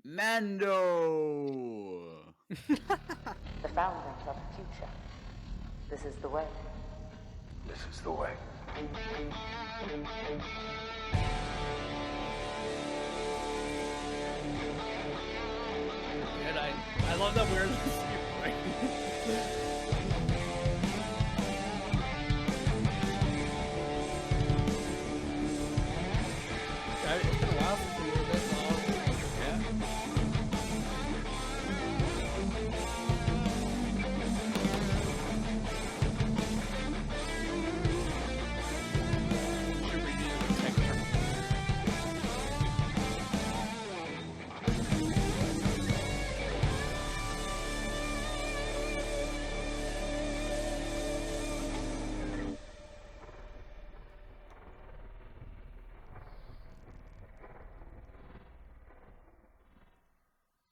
Mando! The founders of the future. This is the way. This is the way. And I love that we're listening. It's been a while since we did this.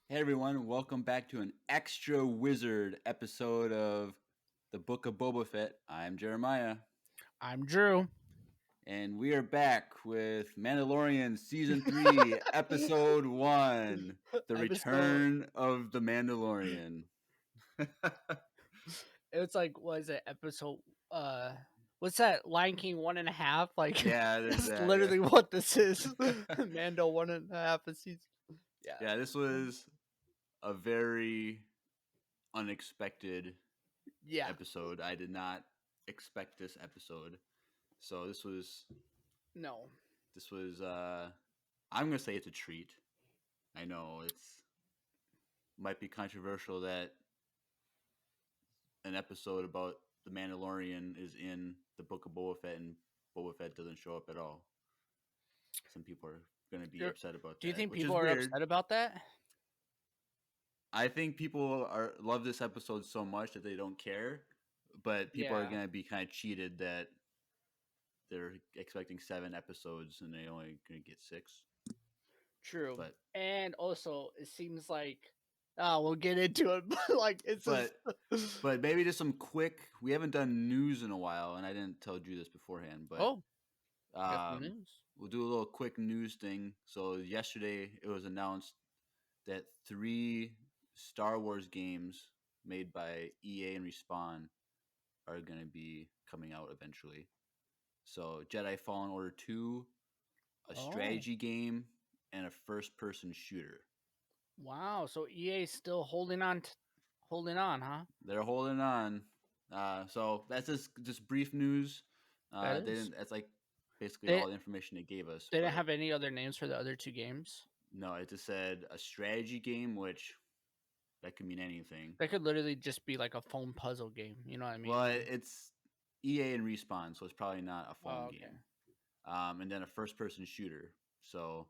Hey everyone, welcome back to an extra wizard episode of the Book of Boba Fett. I'm Jeremiah, I'm Drew. and we are back with Mandalorian Season 3, Episode 1, The Return of the Mandalorian. It's like, what is it, episode, what's that, Lion King 1.5? Like, Yeah, there's that's that, literally yeah. what this is. Mando 1.5 a season. Yeah, this was a very unexpected episode. I did not expect this episode. So this was I'm gonna say it's a treat. I know might be controversial that an episode about the Mandalorian is in the Book of Boba Fett and Boba Fett doesn't show up at all. Some people are gonna be upset about that. Do you think people are upset about that? I think people love this episode so much that they don't care, but people are gonna be kind of cheated that they're expecting 7 episodes and they only gonna get 6. True, and also it seems like we'll get into it, but like but maybe just some quick. We haven't done news in a while, and I didn't tell you this beforehand, but news. We'll do a little quick news thing. So yesterday it was announced that 3 Star Wars games made by EA and Respawn are going to be coming out eventually. So Jedi Fallen Order 2, a strategy game, and a first-person shooter. Wow, so EA's still holding on, huh? They're holding on. So that's just brief news. That's like basically all the information they gave us. They didn't have any other names for the other 2 games? No, it just said a strategy game, which that could mean anything. That could literally just be like a phone puzzle game. You know what I mean? Well, it's EA and Respawn, so it's probably not a phone game. And then a first-person shooter. So,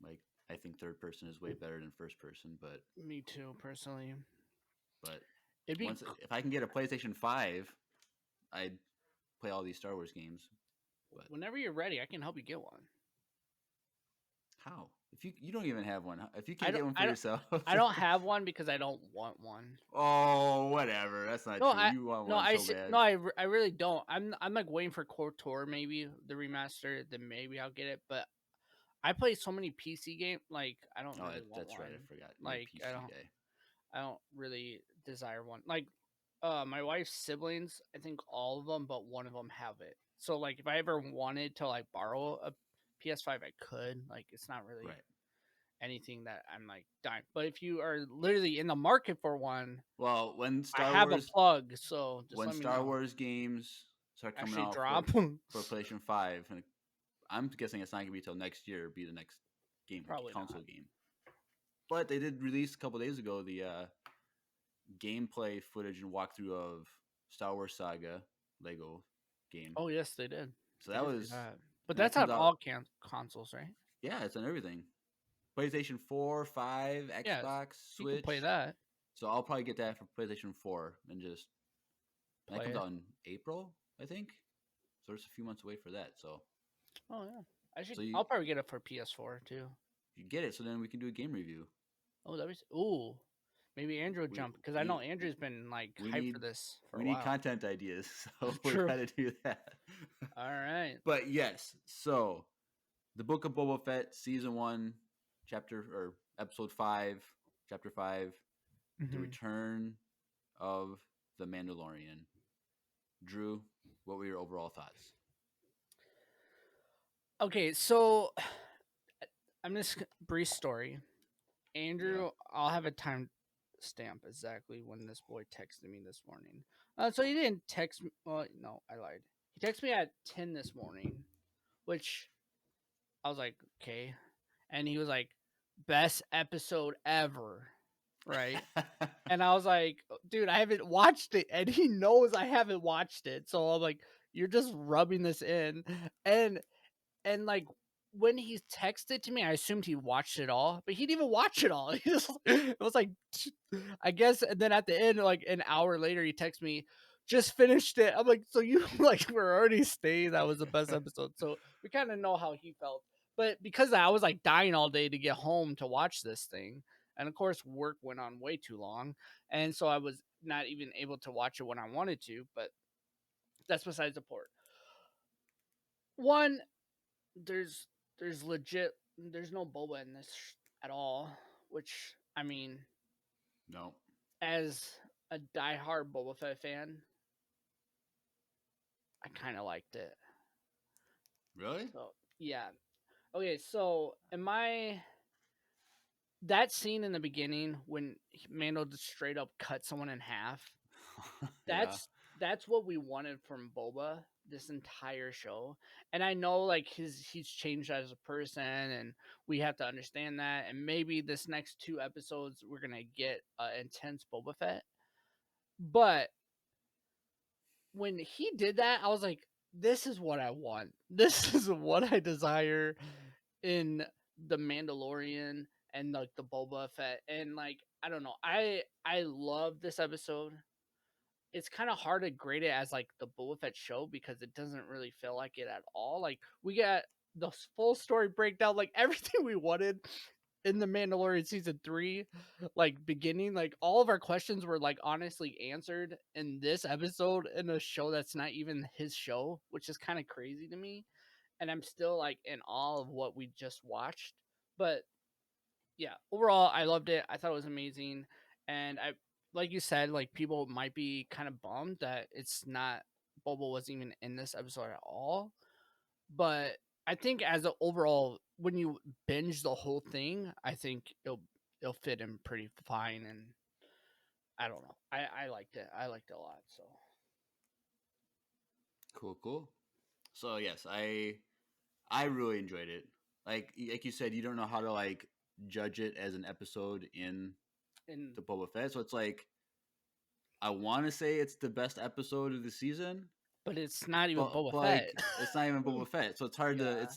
like, I think third person is way better than first person, but me too, personally. But if I can get a PlayStation 5, I'd play all these Star Wars games. But whenever you're ready, I can help you get one. How? If you don't even have one, if you can't get one for yourself, I don't have one because I don't want one. Oh, whatever. That's not true. You want one so bad. No, I really don't. I'm like waiting for KOTOR, maybe the remaster. Then maybe I'll get it. But I play so many PC games. Like I don't. Really want that's one. right. I forgot. Like PC guy. I don't really desire one. Like my wife's siblings, I think all of them, but one of them have it. So like if I ever wanted to like borrow a PS5, I could. Like it's not really anything that I'm like dying. But if you are literally in the market for one, well, when I have a plug. So just when Star Wars games start coming out for PlayStation 5, and I'm guessing it's not gonna be till next year. Be the next game, console game. But they did release a couple days ago the gameplay footage and walkthrough of Star Wars Saga Lego game. Oh yes, they did. So that was, but that's on all consoles, right? Yeah, it's on everything. PlayStation 4, 5, Xbox, Switch. You can play that. So I'll probably get that for PlayStation 4 and just play that comes out in April, I think. So there's a few months away for that. So. Oh yeah, I'll probably get it for PS4 too. You get it, so then we can do a game review. Oh, maybe Andrew will jump because I know Andrew's been like hyped for this for a while. We need content ideas, so we're trying to do that. All right. But yes, so the Book of Boba Fett Season 1 episode 5, chapter 5, The Mhm. Return of the Mandalorian. Drew, what were your overall thoughts? Okay, so I'm just brief story. Yeah. Andrew, I'll have a time stamp exactly when this boy texted me this morning. So he didn't text me. Well, no, I lied. He texted me at 10 this morning, which I was like, okay. And he was like, best episode ever. Right. And I was like, dude, I haven't watched it. And he knows I haven't watched it. So I'm like, you're just rubbing this in. And like when he texted to me, I assumed he watched it all, but he didn't even watch it all. It was like, I guess. And then at the end, like an hour later, he texts me, just finished it. I'm like, so you like were already staying. That was the best episode. So we kind of know how he felt. But because I was like dying all day to get home to watch this thing, and of course work went on way too long, and so I was not even able to watch it when I wanted to. But that's besides the point. One, there's legit there's no Boba in this at all, which I mean, No. as a diehard Boba Fett fan, I kind of liked it. Really? So yeah, okay. So am I that scene in the beginning when Mando just straight up cut someone in half? Yeah. That's what we wanted from Boba this entire show. And I know like he's changed as a person and we have to understand that, and maybe this next 2 episodes we're going to get intense Boba Fett. But when he did that, I was like, this is what I want. This is what I desire in the Mandalorian and like the Boba Fett. And like I don't know. I love this episode. It's kind of hard to grade it as like the Boba Fett show because it doesn't really feel like it at all. Like we got the full story breakdown, like everything we wanted in the Mandalorian season 3, like beginning, like all of our questions were like honestly answered in this episode in a show that's not even his show, which is kind of crazy to me. And I'm still like in awe of what we just watched. But yeah, overall, I loved it. I thought it was amazing, and I, like you said, like people might be kind of bummed that it's not Boba wasn't even in this episode at all. But I think as an overall, when you binge the whole thing, I think it'll fit in pretty fine, and I don't know. I liked it. I liked it a lot. So Cool, cool. So yes, I really enjoyed it. Like you said, you don't know how to like judge it as an episode in and the Boba Fett. So it's like I want to say it's the best episode of the season, but it's not even but Boba Fett. like it's not even Boba Fett. So it's hard to Yeah,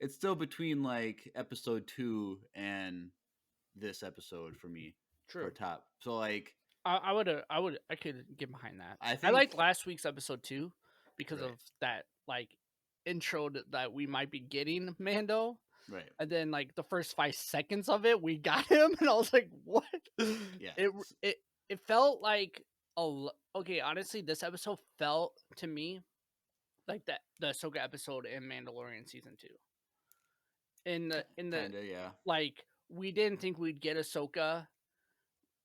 it's still between like episode 2 and this episode for me for true. top. So like I could get behind that. I I liked think last week's episode too because right, of that like intro that we might be getting Mando, right. and then like the first 5 seconds of it we got him, and I was like, what? Yeah. It it it felt like okay. Honestly, this episode felt to me like the Ahsoka episode in Mandalorian season 2. In the Kind of, yeah. like we didn't think we'd get Ahsoka,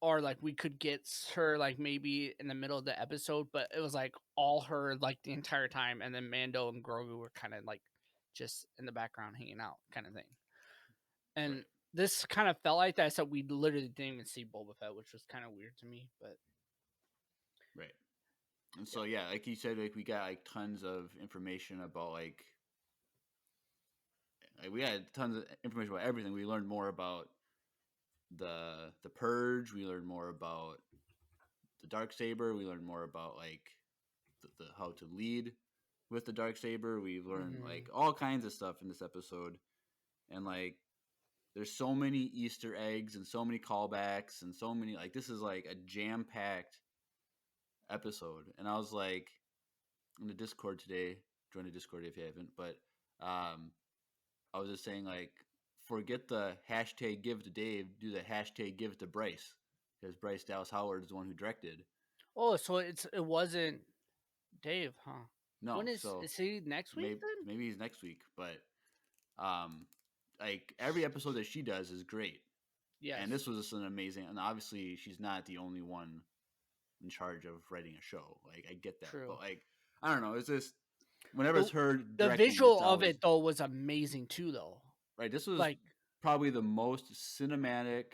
or like we could get her like maybe in the middle of the episode, but it was like all her like the entire time, and then Mando and Grogu were kind of like just in the background hanging out kind of thing. And Right. this kind of felt like that, so we literally didn't even see Boba Fett, which was kind of weird to me. But Right. And so yeah, like you said, like we got like tons of information about like we had tons of information about everything. We learned more about the purge. We learned more about the dark saber. We learned more about like the how to lead with the dark saber. We learned like all kinds of stuff in this episode, and like there's so many Easter eggs and so many callbacks and so many like this is like a jam packed episode. And I was like in the Discord today, join the Discord if you haven't, but um, I was just saying like forget the hashtag give to Dave, do the hashtag give to Bryce because Bryce Dallas Howard is the one who directed. oh, so it wasn't Dave, huh? No, When so is he next week then? maybe he's next week, but um, like every episode that she does is great. Yes. And this was just an amazing. And obviously, she's not the only one in charge of writing a show. Like I get that, True. but like I don't know. It's just whenever it's her The directing, visual it's of always, it though was amazing too, though. right. This was Like, probably the most cinematic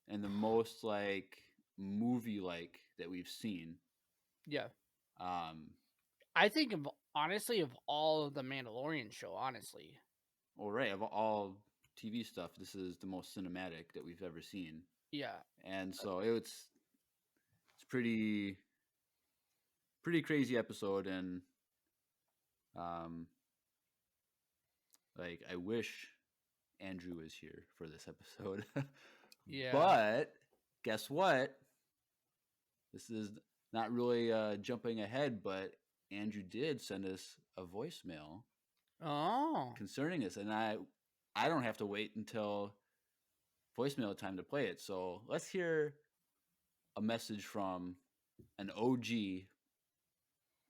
and the most like movie like that we've seen. yeah, Um, I think honestly of all of the Mandalorian show, honestly. well, right, of all TV stuff, this is the most cinematic that we've ever seen. Yeah. And so it's pretty crazy episode, and like I wish Andrew was here for this episode. Yeah. But guess what? This is not really jumping ahead, but Andrew did send us a voicemail concerning this, and I don't have to wait until voicemail time to play it. So let's hear a message from an OG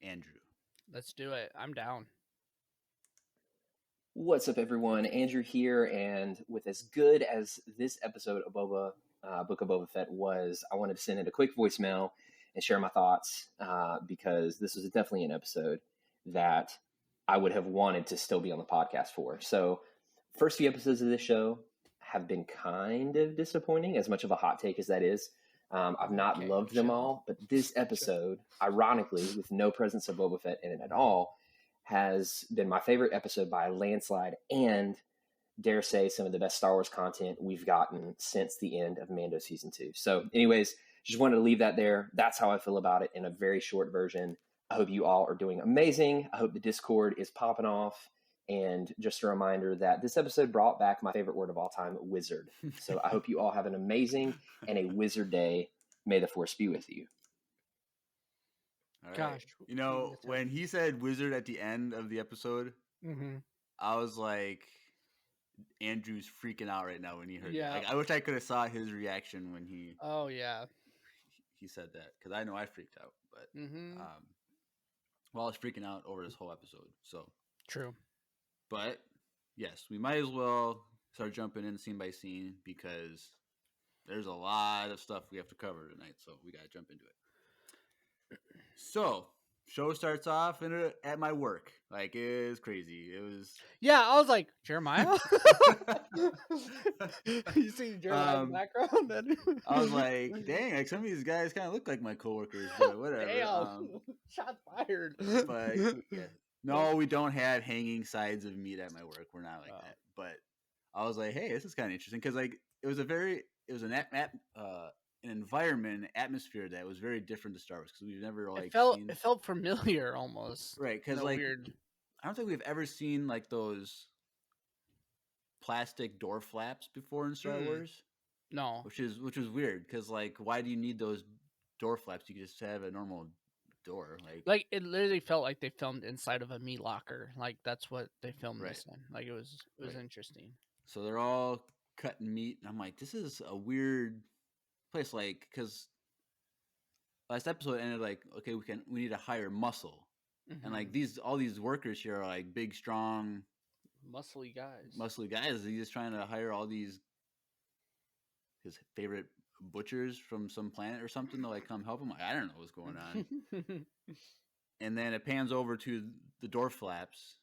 Andrew. Let's do it. I'm down. What's up, everyone? Andrew here, and with as good as this episode of Boba, Book of Boba Fett was, I wanted to send in a quick voicemail and share my thoughts because this was definitely an episode that I would have wanted to still be on the podcast for. So, first few episodes of this show have been kind of disappointing, as much of a hot take as that is. I've not loved them all, but this episode, ironically, with no presence of Boba Fett in it at all, has been my favorite episode by a landslide, and dare say some of the best Star Wars content we've gotten since the end of Mando Season 2. So anyways, just wanted to leave that there. That's how I feel about it in a very short version. I hope you all are doing amazing. I hope the Discord is popping off. And just a reminder that this episode brought back my favorite word of all time, wizard. So I hope you all have an amazing and a wizard day. May the Force be with you. All right. Gosh. You know, when he said wizard at the end of the episode, I was like, Andrew's freaking out right now when he heard that. Like, I wish I could have saw his reaction when he said that, because I know I freaked out. But well, I was freaking out over this whole episode. So true. But yes, we might as well start jumping in scene by scene because there's a lot of stuff we have to cover tonight. So we got to jump into it. So, show starts off at my work. Like, it is crazy. It was... Yeah, I was like, Jeremiah? You see Jeremiah in the background? Then? I was like, dang, like some of these guys kind of look like my coworkers, but whatever. Damn, shots fired. But, yeah. No, we don't have hanging sides of meat at my work. We're not like that. But I was like, hey, this is kind of interesting because, like, it was an environment, an atmosphere that was very different to Star Wars because we've never like seen... It felt familiar almost, right? Because like weird... I don't think we've ever seen like those plastic door flaps before in Star Wars. No, which is weird because like why do you need those door flaps? You could just have a normal door. Like it literally felt like they filmed inside of a meat locker. Like that's what they filmed this in. Like it was interesting. So they're all cutting meat, and I'm like, this is a weird place, like, because last episode ended like, okay, we need to hire muscle, and like all these workers here are like big, strong, muscly guys. He's just trying to hire all these his favorite butchers from some planet or something to like come help him. Like, I don't know what's going on. And then it pans over to the door flaps,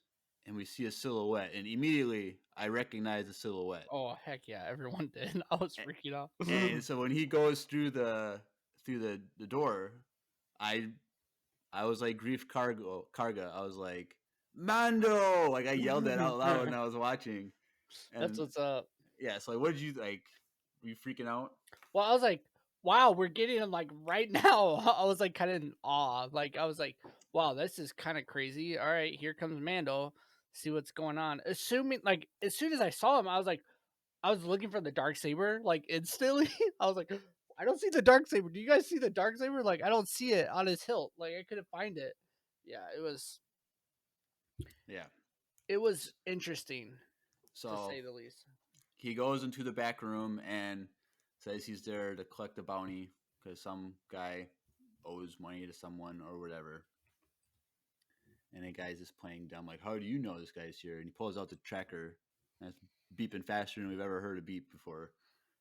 and we see a silhouette, and immediately I recognize the silhouette. Oh heck yeah, everyone did. I was freaking out. And so when he goes through the door, I was like Grief Karga. I was like, Mando! Like I yelled that out loud when I was watching. And that's what's up. Yeah, so like, what did you like? Were you freaking out? Well, I was like, wow, we're getting him like right now. I was like kind of in awe. Like I was like, wow, this is kind of crazy. All right, here comes Mando. See what's going on. Assuming like as soon as I saw him, I was looking for the Dark Saber like instantly. I was like, I don't see the Dark Saber. Do you guys see the Dark Saber? Like I don't see it on his hilt. Like I couldn't find it. Yeah, it was. Yeah, it was interesting. So to say the least. He goes into the back room and says he's there to collect a bounty because some guy owes money to someone or whatever. And the guy's just playing dumb, like, how do you know this guy's here? And he pulls out the tracker, and it's beeping faster than we've ever heard a beep before.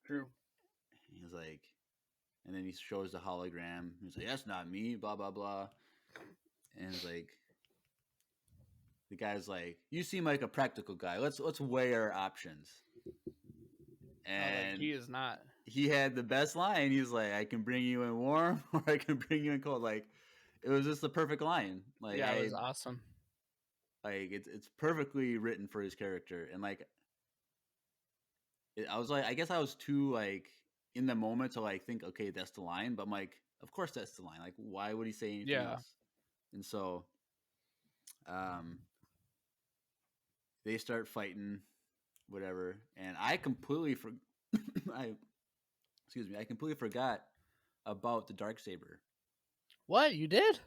True. He's like, and then he shows the hologram. He's like, that's not me, blah, blah, blah. And it's like, the guy's like, you seem like a practical guy. Let's weigh our options. And he is not. He had the best line. He's like, I can bring you in warm or I can bring you in cold. Like, it was just the perfect line. Like, yeah, it was awesome. Like, it's perfectly written for his character. And like, I was like, I guess I was too like in the moment to like think, okay, that's the line. But I'm like, of course that's the line. Like, why would he say anything else? And so, they start fighting, whatever. And I completely I completely forgot about the Dark Saber. What, you did?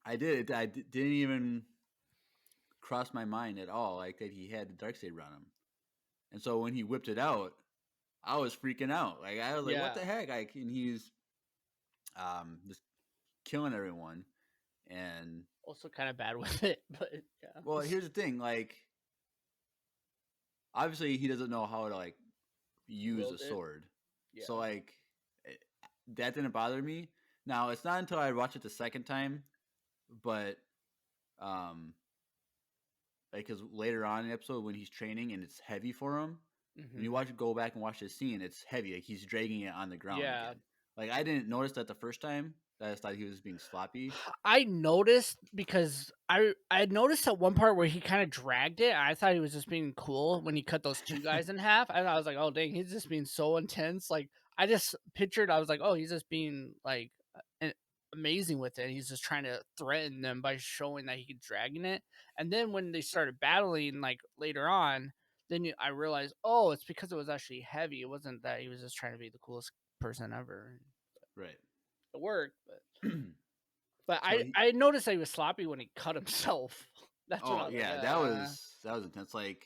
I did. I didn't even cross my mind at all, like that he had the Dark Saber on him. And so when he whipped it out, I was freaking out. Like I was like, "What the heck?" Like, and he's just killing everyone, and also kind of bad with it. But yeah. Well, here's the thing. Like, obviously, he doesn't know how to like use a sword. Yeah. So like, that didn't bother me. Now it's not until I watch it the second time, but like, because later on in the episode when he's training and it's heavy for him, when you go back and watch this scene, it's heavy. Like he's dragging it on the ground. Yeah. Again. Like I didn't notice that the first time. I just thought he was being sloppy. I noticed because I noticed at one part where he kind of dragged it. I thought he was just being cool when he cut those two guys in half. I was like, oh dang, he's just being so intense. Like I just pictured, I was like, oh, he's just being like amazing with it. He's just trying to threaten them by showing that he could dragging it. And then when they started battling, like later on, then I realized, oh, it's because it was actually heavy. It wasn't that he was just trying to be the coolest person ever. Right. It worked, but so I noticed that he was sloppy when he cut himself. That's what that was intense. Like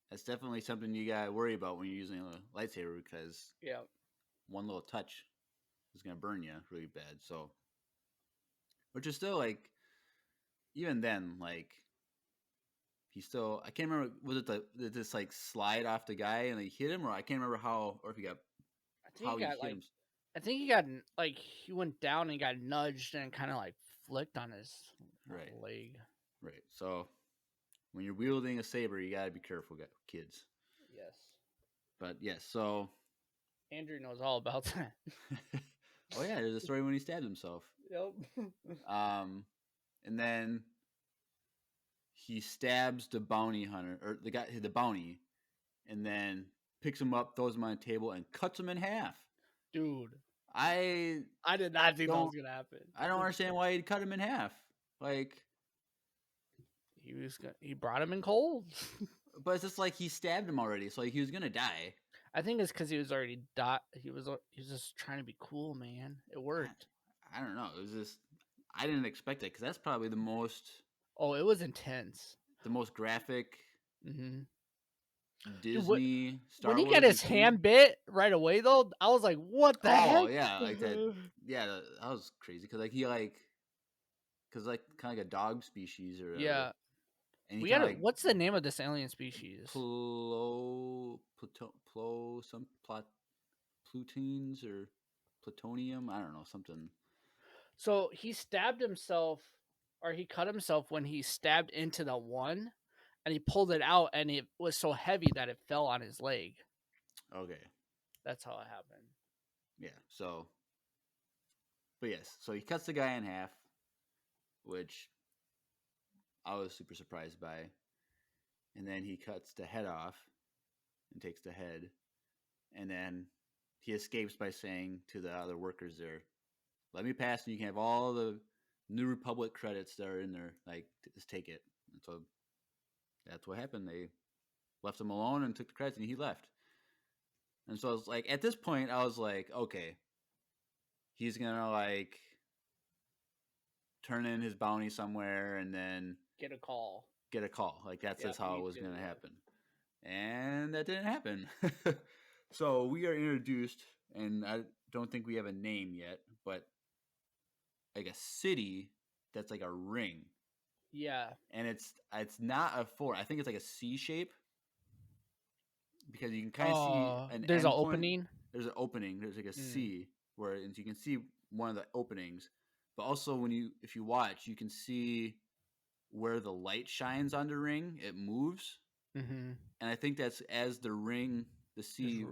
that's definitely something you gotta worry about when you're using a lightsaber because one little touch is gonna burn you really bad. So, which is still like, even then, like he still, I can't remember, was it did this like slide off the guy and he hit him, or I can't remember how, or if he got. I think he got like he went down and got nudged and kind of like flicked on his leg. Right. So when you're wielding a saber, you gotta be careful, kids. Yes. But yes, so Andrew knows all about that. Oh yeah, there's a story when he stabbed himself. Yep. And then he stabs the bounty hunter or the bounty, and then picks him up, throws him on a table, and cuts him in half. Dude, I did not think that was gonna happen. I don't understand why he'd cut him in half. Like he brought him in cold. But it's just like he stabbed him already, so like he was gonna die. I think it's because he was already he was just trying to be cool, man. It worked. I don't know. It was just I didn't expect it because that's probably the most. Oh, it was intense. The most graphic. Disney, Dude, Star Wars. When he got his hand bit right away, though, I was like, "What the heck?" Oh yeah, like that. Yeah, that was crazy because like he because like kind of like a dog species or yeah. And we gotta. What's the name of this alien species? Plutoons or plutonium. I don't know, something. So he stabbed himself, or he cut himself when he stabbed into the one. And he pulled it out, and it was so heavy that it fell on his leg. Okay. That's how it happened. Yeah, so... But yes, so he cuts the guy in half, which I was super surprised by. And then he cuts the head off and takes the head. And then he escapes by saying to the other workers there, let me pass and you can have all the New Republic credits that are in there. Like, just take it. And so... That's what happened. They left him alone and took the credits, and he left. And so I was like, at this point, I was like, okay, he's gonna like turn in his bounty somewhere and then get a call. Like that's just how it was gonna happen. And that didn't happen. So we are introduced, and I don't think we have a name yet, but like a city that's like a ring. Yeah. and it's not a 4. I think it's like a C shape because you can kind of see an There's an end point. opening. There's an opening. There's like a Mm. C where and you can see one of the openings, but also if you watch, you can see where the light shines on the ring. It moves, Mm-hmm. and I think that's as the C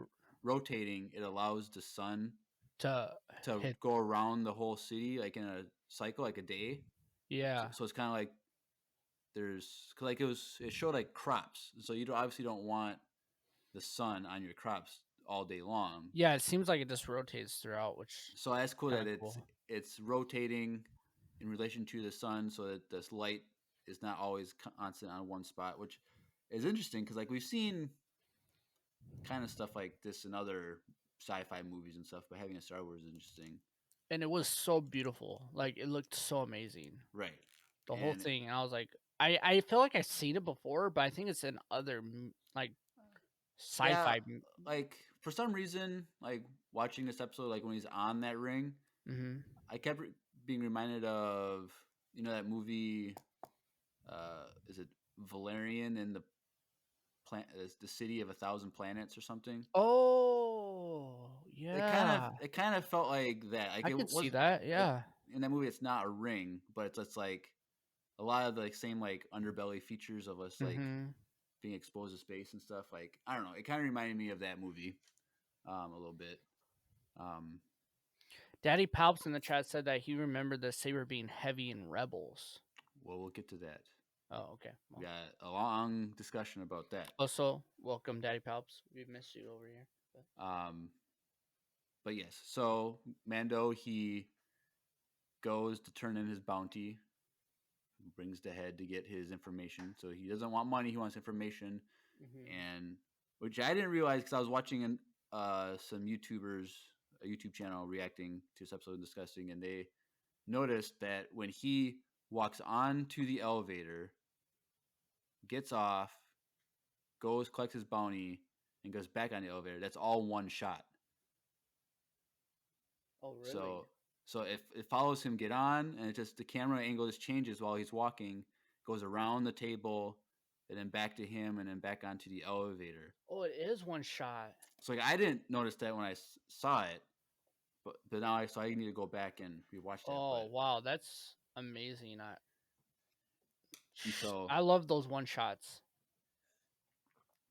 rotating, it allows the sun To to hit. go around the whole city like in a cycle, like a day. Yeah. So it's kind of like cause like it showed like crops, so you obviously don't want the sun on your crops all day long. Yeah, it seems like it just rotates throughout, which So that's cool that kinda cool. it's rotating in relation to the sun, so that this light is not always constant on one spot, which is interesting because like we've seen kind of stuff like this in other sci-fi movies and stuff, but having a Star Wars is interesting, And it was so beautiful. Like it looked so amazing. right? The whole And thing. And I was like, I feel like I've seen it before, but I think it's in other like yeah, sci-fi. like for some reason, like watching this episode, like when he's on that ring, Mm-hmm. I kept being reminded of that movie. Is it Valerian and the city of 1,000 planets or something? Oh, yeah. It kind of felt like that. Like I it could see was that. like Yeah. in that movie, it's not a ring, but it's just like a lot of the like, same like underbelly features of us like Mm-hmm. being exposed to space and stuff. Like I don't know, it kind of reminded me of that movie a little bit. Um, Daddy Palps in the chat said that he remembered the saber being heavy in Rebels. well, we'll get to that. Oh, okay. We Well. got a long discussion about that. Also, welcome, Daddy Palps. We've missed you over here. But yes, so Mando he goes to turn in his bounty, brings the head to get his information. So he doesn't want money; he wants information, and which I didn't realize because I was watching some YouTubers, a YouTube channel reacting to this episode and discussing, and they noticed that when he walks onto the elevator, gets off, goes collects his bounty, and goes back on the elevator, that's all one shot. Oh, really? So if it follows him get on, and it just the camera angle just changes while he's walking, goes around the table, and then back to him, and then back onto the elevator. Oh, it is one shot. So like I didn't notice that when I saw it, but now I need to go back and rewatch that. Oh, wow, that's amazing. And so I love those one shots.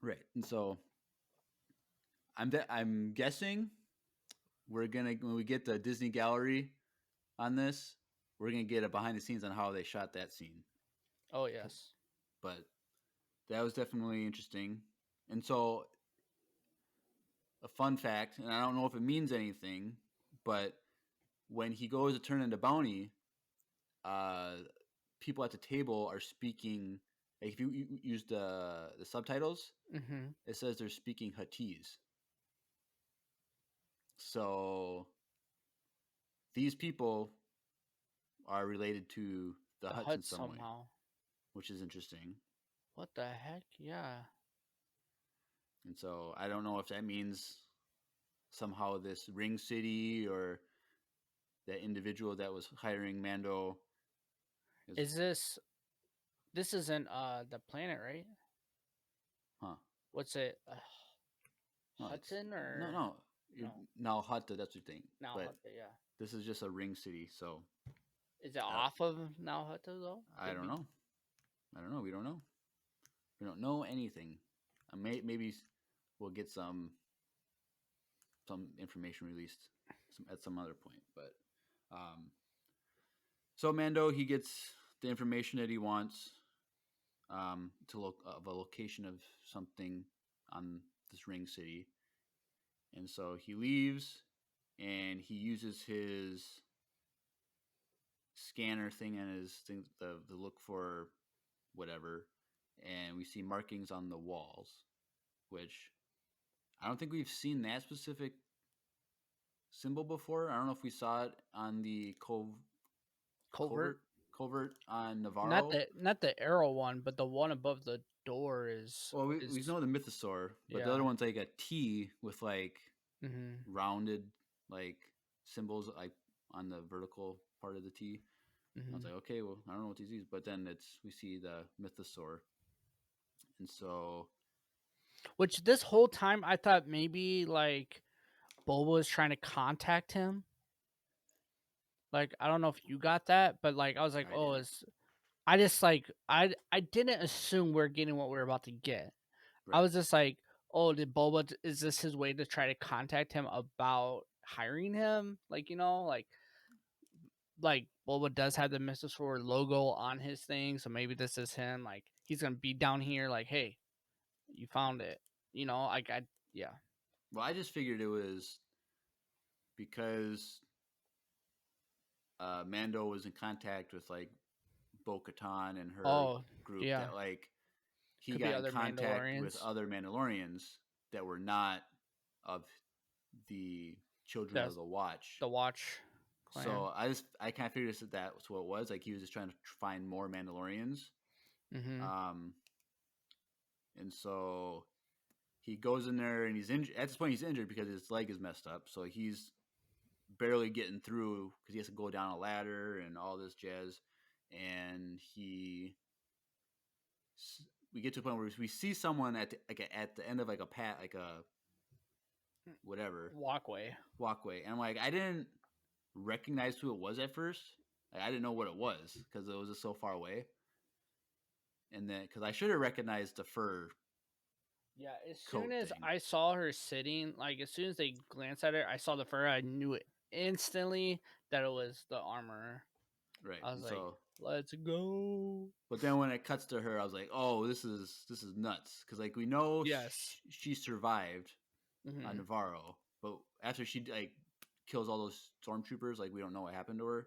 right, and so I'm guessing we're gonna when we get the Disney Gallery on this, we're gonna get a behind the scenes on how they shot that scene. Oh, yes. But that was definitely interesting. And so a fun fact, and I don't know if it means anything, but when he goes to turn into Bounty, people at the table are speaking. Like if you use the subtitles, it says they're speaking Huttese. So these people are related to the Hutts in some way, which is interesting. What the heck? Yeah. And so I don't know if that means somehow this Ring City or that individual that was hiring Mando. Is this isn't the planet, right? Huh. What's it? No, Hudson or no. Now Hutta, that's your thing. Now but Hutta, yeah. This is just a Ring City, so is it off of Now Hutta though? I don't know. We don't know. We don't know anything. Maybe we'll get some information released at some other point. But so Mando he gets the information that he wants of a location of something on this Ring City, and so he leaves and he uses his scanner thing and his thing the look for whatever, and we see markings on the walls, which I don't think we've seen that specific symbol before. I don't know if we saw it on the covert on Navarro. Not the arrow one, but the one above the door is. Well, we know the mythosaur, but the other one's like a T with like rounded like symbols like on the vertical part of the T. I was like, okay, well, I don't know what these. But then we see the mythosaur, and so Which this whole time I thought maybe like Boba was trying to contact him. Like I don't know if you got that, but like I was like, I oh, didn't. it's. I just like I didn't assume we're getting what we're about to get. Right. I was just like, oh, did Boba? Is this his way to try to contact him about hiring him? Like like Boba does have the Mythosaur logo on his thing, so maybe this is him. Like he's gonna be down here, like, hey, you found it. Like yeah. Well, I just figured it was because Mando was in contact with like Bo-Katan and her Oh group yeah, that like he could be got in other contact with Mandalorians. other Mandalorians that were not of the Children That's of the Watch. the Watch clan. So I kind of figured that's what it was. Like he was just trying to find more Mandalorians. And so he goes in there and he's injured. At this point, he's injured because his leg is messed up. So he's barely getting through because he has to go down a ladder and all this jazz. And we get to a point where we see someone at the end of like a whatever walkway, and I'm like, I didn't recognize who it was at first. Like, I didn't know what it was because it was just so far away. And then because I should have recognized the fur. Yeah, as soon as I saw her sitting, like as soon as they glanced at her, I saw the fur. I knew it instantly that it was the armorer. Right. I was like, let's go. But then when it cuts to her, I was like, oh, this is nuts. Because like we know she survived on Navarro, but after she like kills all those stormtroopers, like we don't know what happened to her.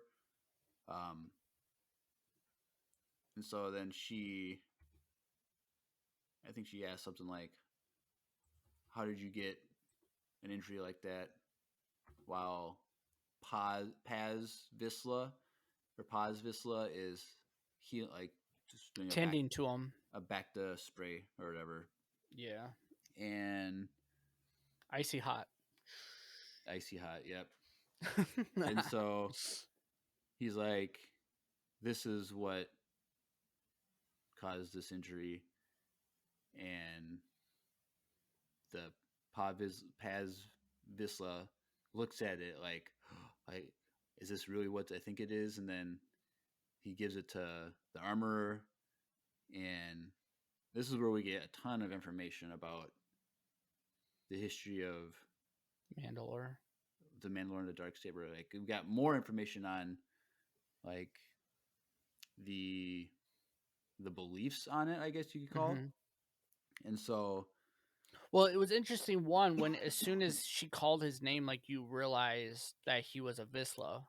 And so then I think she asked something like, how did you get an injury like that while Paz Vizsla is like just doing tending to him, a Bacta spray or whatever. Yeah. And icy hot. Yep. And so he's like, this is what caused this injury. And the Paz Vizsla looks at it like, is this really what I think it is? And then he gives it to the armorer, and this is where we get a ton of information about the history of Mandalore, the Mandalore and the Dark Saber. Like we've got more information on like the beliefs on it, I guess you could call. And so, well, it was interesting. One, when as soon as she called his name, like you realize that he was a Vizsla,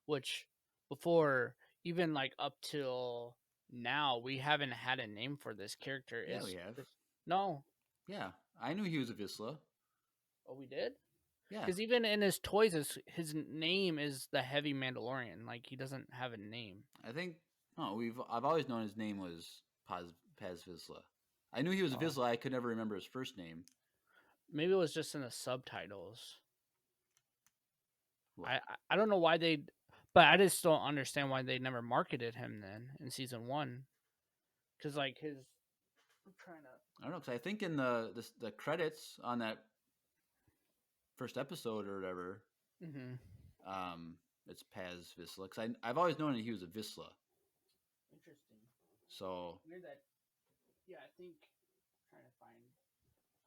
which before, even like up till now, we haven't had a name for this character. Yeah, we have. No. Yeah, I knew he was a Vizsla. Oh, we did? Yeah. Because even in his toys, his name is the Heavy Mandalorian. Like he doesn't have a name. I think. No, I've always known his name was Paz Vizsla. I knew he was a Vizsla. I could never remember his first name. Maybe it was just in the subtitles. I don't know why but I just don't understand why they never marketed him then in season 1. Because like I'm trying to. I don't know, because I think in the credits on that first episode or whatever, it's Paz Vizsla. Because I've always known that he was a Vizsla. Interesting. So. Weird that. Yeah, I think. I'm trying to find.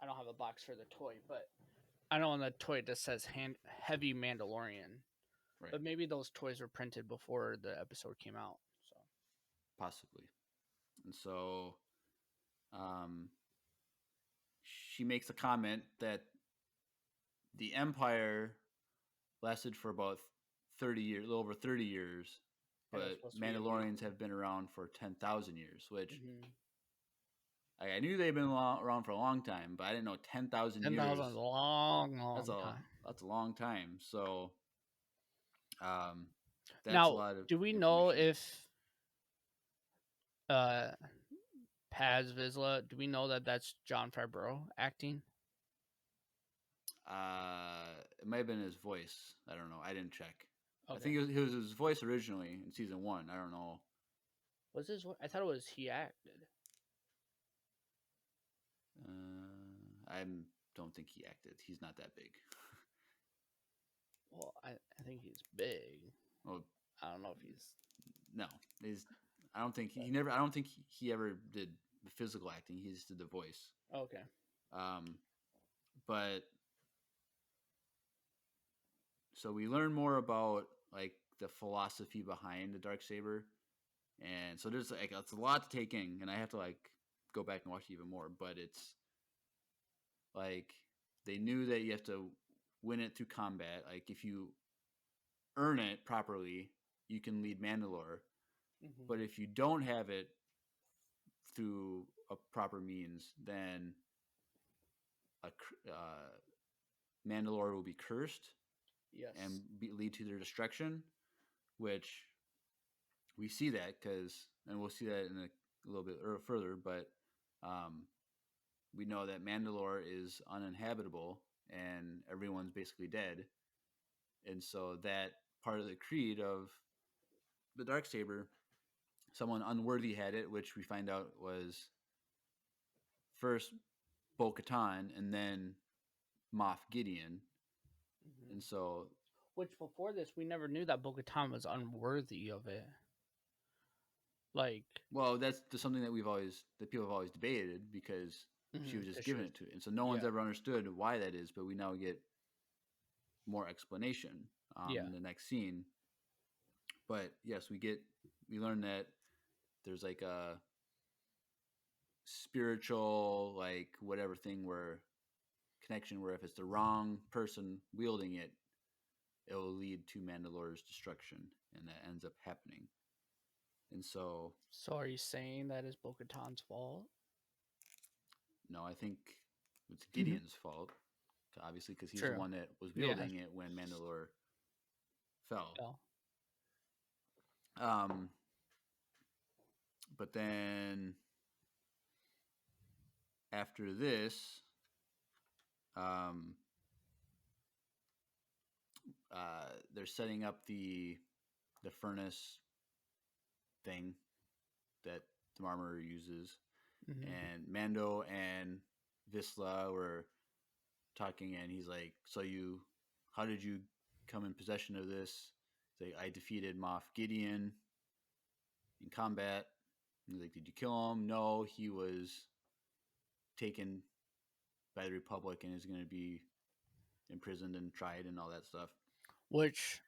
I don't have a box for the toy, but I know on the toy it just says Heavy Mandalorian. Right. But maybe those toys were printed before the episode came out. So possibly. And so she makes a comment that the Empire lasted for about 30 years, a little over 30 years, but Mandalorians have been around for 10,000 years, which I knew they've been around for a long time, but I didn't know 10,000 years. 10,000 is a long time. That's a long time. So that's now, a lot of do we know if Paz Vizsla, do we know that that's Jon Favreau acting? It might have been his voice. I don't know. I didn't check. I think it was his voice originally in season 1. I don't know. Was his? I thought it was he acted. I don't think he acted. He's not that big. Well, I think he's big. Well, I don't know if he's. no. I don't think he never. I don't think he ever did the physical acting. He just did the voice. Okay. But so we learn more about like the philosophy behind the Dark Saber, and so there's like it's a lot to take in, and I have to like go back and watch it even more. But it's like they knew that you have to win it through combat. Like if you earn it properly, you can lead Mandalore. Mm-hmm. But if you don't have it through a proper means, then Mandalore will be cursed, yes, and lead to their destruction. Which we see that and we'll see that in a little bit further. But we know that Mandalore is uninhabitable and everyone's basically dead, and so that part of the creed of the Dark Saber, someone unworthy had it, which we find out was first Bo-Katan and then Moff Gideon. Mm-hmm. And so, which before this we never knew that Bo-Katan was unworthy of it. Like, well, that's something that people have always debated because she was just given it to it, and so no one's ever understood why that is. But we now get more explanation in the next scene. But yes, we learn that there's like a spiritual, like whatever thing where connection where if it's the wrong person wielding it, it will lead to Mandalore's destruction, and that ends up happening. And so are you saying that is Bo-Katan's fault? No, I think it's Gideon's fault, obviously, because he's the one that was wielding it when Mandalore fell. But then after this, they're setting up the furnace thing that the armor uses, and Mando and Vizsla were talking, and he's like, how did you come in possession of this? He's like, I defeated Moff Gideon in combat. He's like, did you kill him? No, he was taken by the Republic and is going to be imprisoned and tried and all that stuff. Which,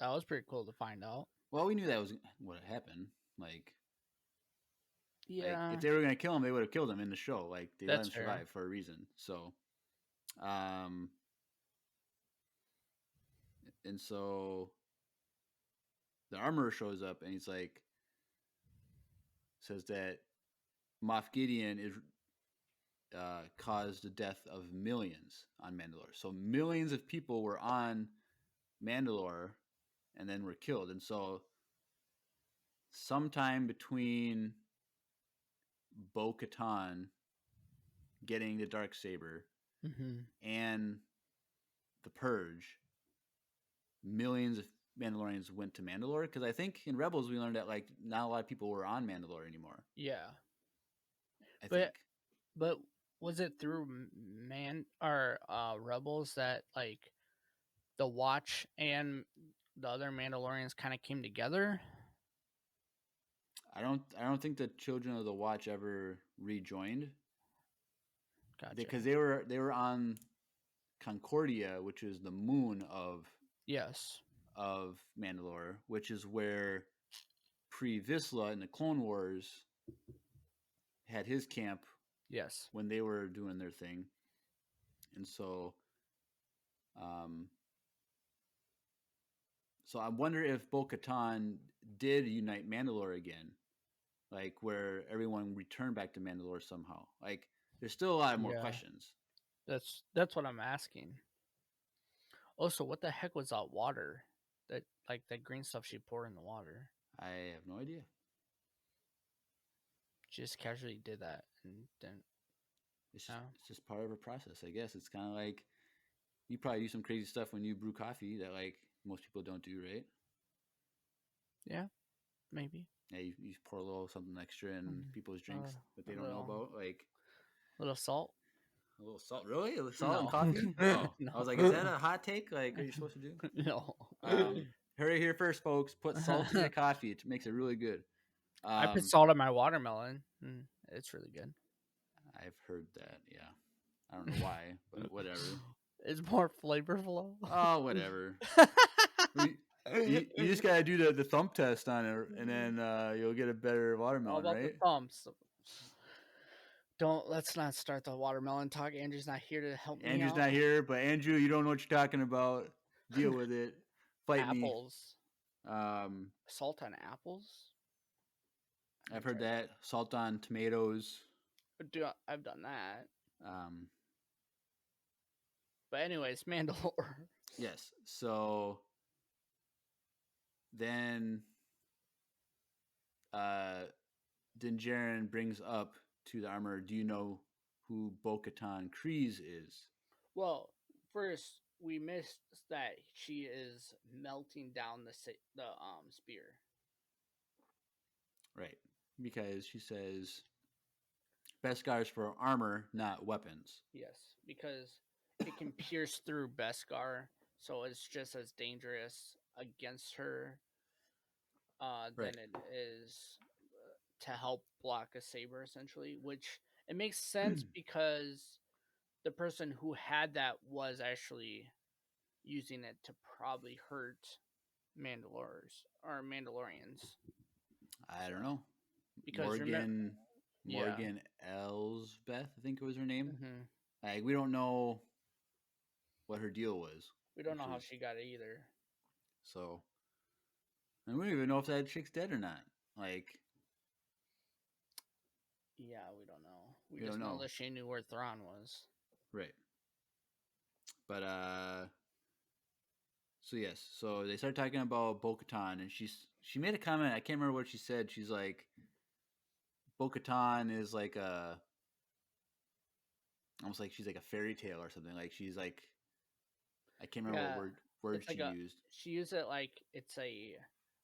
that was pretty cool to find out. Well, we knew that was what had happened. Like, yeah, like, if they were going to kill him, they would have killed him in the show. Like, they let him survive for a reason. So, and so the armorer shows up and he's like, says that Moff Gideon is caused the death of millions on Mandalore. So millions of people were on Mandalore and then were killed. And so sometime between Bo-Katan getting the Dark Saber and the Purge, millions of Mandalorians went to Mandalore. Because I think in Rebels we learned that like not a lot of people were on Mandalore anymore. Yeah. I think. But was it through Rebels that like the Watch and the other Mandalorians kind of came together? I don't think the Children of the Watch ever rejoined. Gotcha. Because they were on Concordia, which is the moon of Mandalore, which is where Vizsla in the Clone Wars had his camp. Yes. When they were doing their thing. And so I wonder if Bo-Katan did unite Mandalore again, like where everyone returned back to Mandalore somehow. Like there's still a lot of more questions. That's what I'm asking. Also, what the heck was that water? That green stuff she poured in the water? I have no idea. She just casually did that and then it's just part of her process, I guess. It's kind of like you probably do some crazy stuff when you brew coffee that like most people don't do, right? Yeah, maybe. Yeah, you pour a little something extra in people's drinks that they don't know about, like a little salt. a little salt. Really, salt No. in coffee? Oh, No. I was like, is that a hot take? Like, are you supposed to do? No. Heard it here first, folks. Put salt in your coffee. It makes it really good. I put salt in my watermelon. It's really good. I've heard that. Yeah, I don't know why, but whatever. It's more flavorful. Oh, whatever. You just gotta do the thump test on it, and then you'll get a better All watermelon, about right? the thumps. Let's not start the watermelon talk. Andrew's not here to help me Andrew's out. not here, but Andrew, you don't know what you're talking about. Deal with it. Fight Apples. me. Salt on apples? I've heard that. Salt on tomatoes. I've done that. Um, But anyways, Mandalore. yes. So then Din Djarin brings up to the armor, do you know who Bo-Katan Kryze is? Well, first we missed that she is melting down the spear. Right. Because she says Beskar is for armor, not weapons. Yes, because it can pierce through Beskar, so it's just as dangerous against her than it is to help block a saber, essentially. Which it makes sense because the person who had that was actually using it to probably hurt Mandalorians. I don't know. Because Morgan Elsbeth, I think it was her name. Mm-hmm. Like, we don't know what her deal was. We don't know how she got it either. So, and we don't even know if that chick's dead or not. Like, yeah, we don't know. We don't just know know that she knew where Thrawn was. Right. But so yes, so they start talking about Bo-Katan, and she made a comment. I can't remember what she said. She's like, Bo-Katan is like almost like she's like a fairy tale or something. Like she's like, I can't remember what word she used. She used it like it's a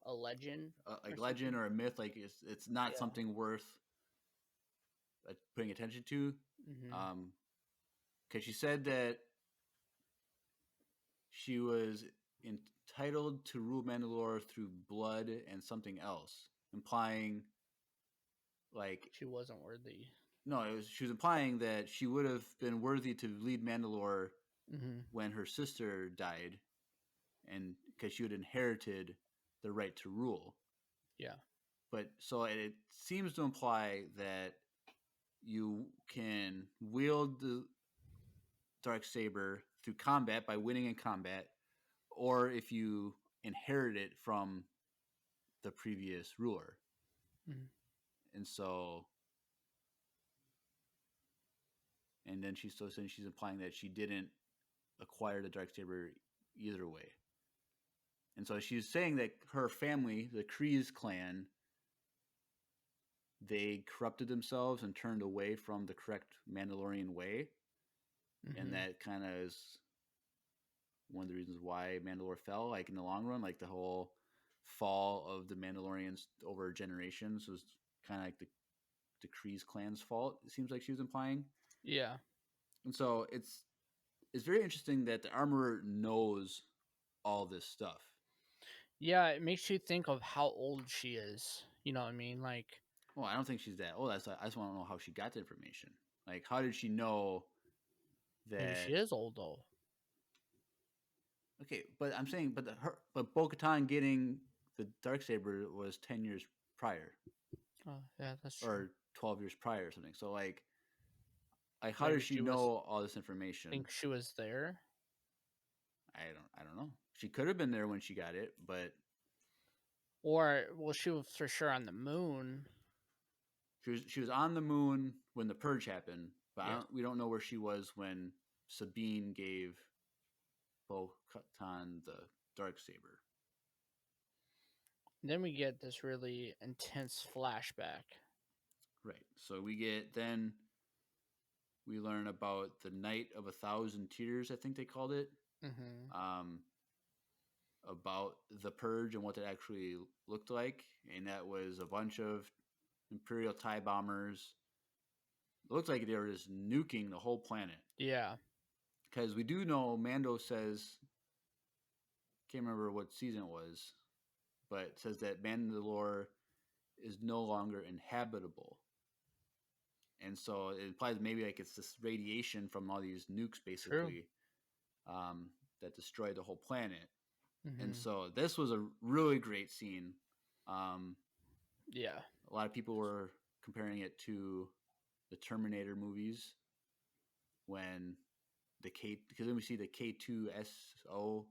legend, like legend or a myth. Like it's not something worth putting attention to. Mm-hmm. Because she said that she was entitled to rule Mandalore through blood and something else, implying like she wasn't worthy. No, she was implying that she would have been worthy to lead Mandalore when her sister died, and because she had inherited the right to rule. Yeah. But so it seems to imply that you can wield the Dark Saber through combat by winning in combat, or if you inherit it from the previous ruler. And so, and then she's implying that she didn't acquire the Dark Saber either way. And so she's saying that her family, the Kryze clan, they corrupted themselves and turned away from the correct Mandalorian way. And that kind of is one of the reasons why Mandalore fell, like in the long run, like the whole fall of the Mandalorians over generations was kind of like the Kryze clan's fault. It seems like she was implying. Yeah. And so it's very interesting that the armorer knows all this stuff. Yeah, it makes you think of how old she is. You know what I mean? Like, well, I don't think she's that old. I just want to know how she got the information. Like, how did she know that? Maybe she is old though. Okay, but I'm saying, but Bo-Katan getting the Darksaber was 10 years prior. Oh, yeah, that's true. Or 12 years prior or something. So, like how does she know all this information? Think she was there? I don't know. She could have been there when she got it, but she was for sure on the moon. She was on the moon when the purge happened, but we don't know where she was when Sabine gave Bo-Katan the Darksaber. Then we get this really intense flashback. Right. So we learn about the Night of 1,000 Tears, I think they called it. about the purge and what it actually looked like, and that was a bunch of Imperial TIE bombers. It looks like they were just nuking the whole planet. Yeah. Because we do know Mando says, can't remember what season it was, but it says that Mandalore is no longer inhabitable. And so it implies maybe like it's this radiation from all these nukes, basically, that destroyed the whole planet. Mm-hmm. And so this was a really great scene. Yeah. A lot of people were comparing it to the Terminator movies when because then we see the K2SO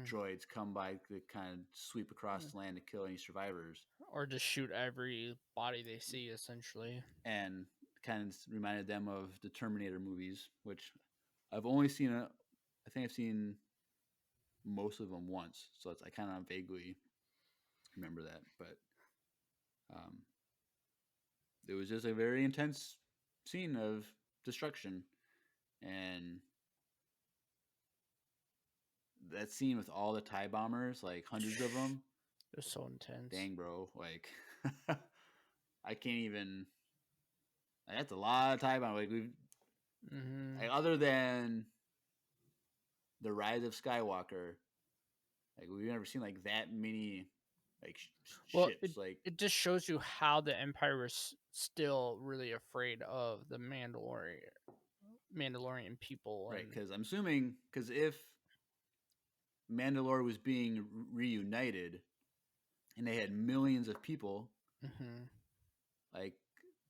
droids come by to kind of sweep across the land to kill any survivors. Or just shoot every body they see, essentially. And kind of reminded them of the Terminator movies, which I've only seen I think I've seen most of them once, so I kind of vaguely remember that. But it was just a very intense scene of destruction, and that scene with all the TIE bombers, like hundreds of them, it was so intense. Dang, bro, like I can't even. That's a lot of TIE bombers. Like like, other than the Rise of Skywalker, like we've never seen like that many like ships. It just shows you how the Empire was still really afraid of the Mandalorian people, right? Because I'm assuming if Mandalore was being reunited and they had millions of people, like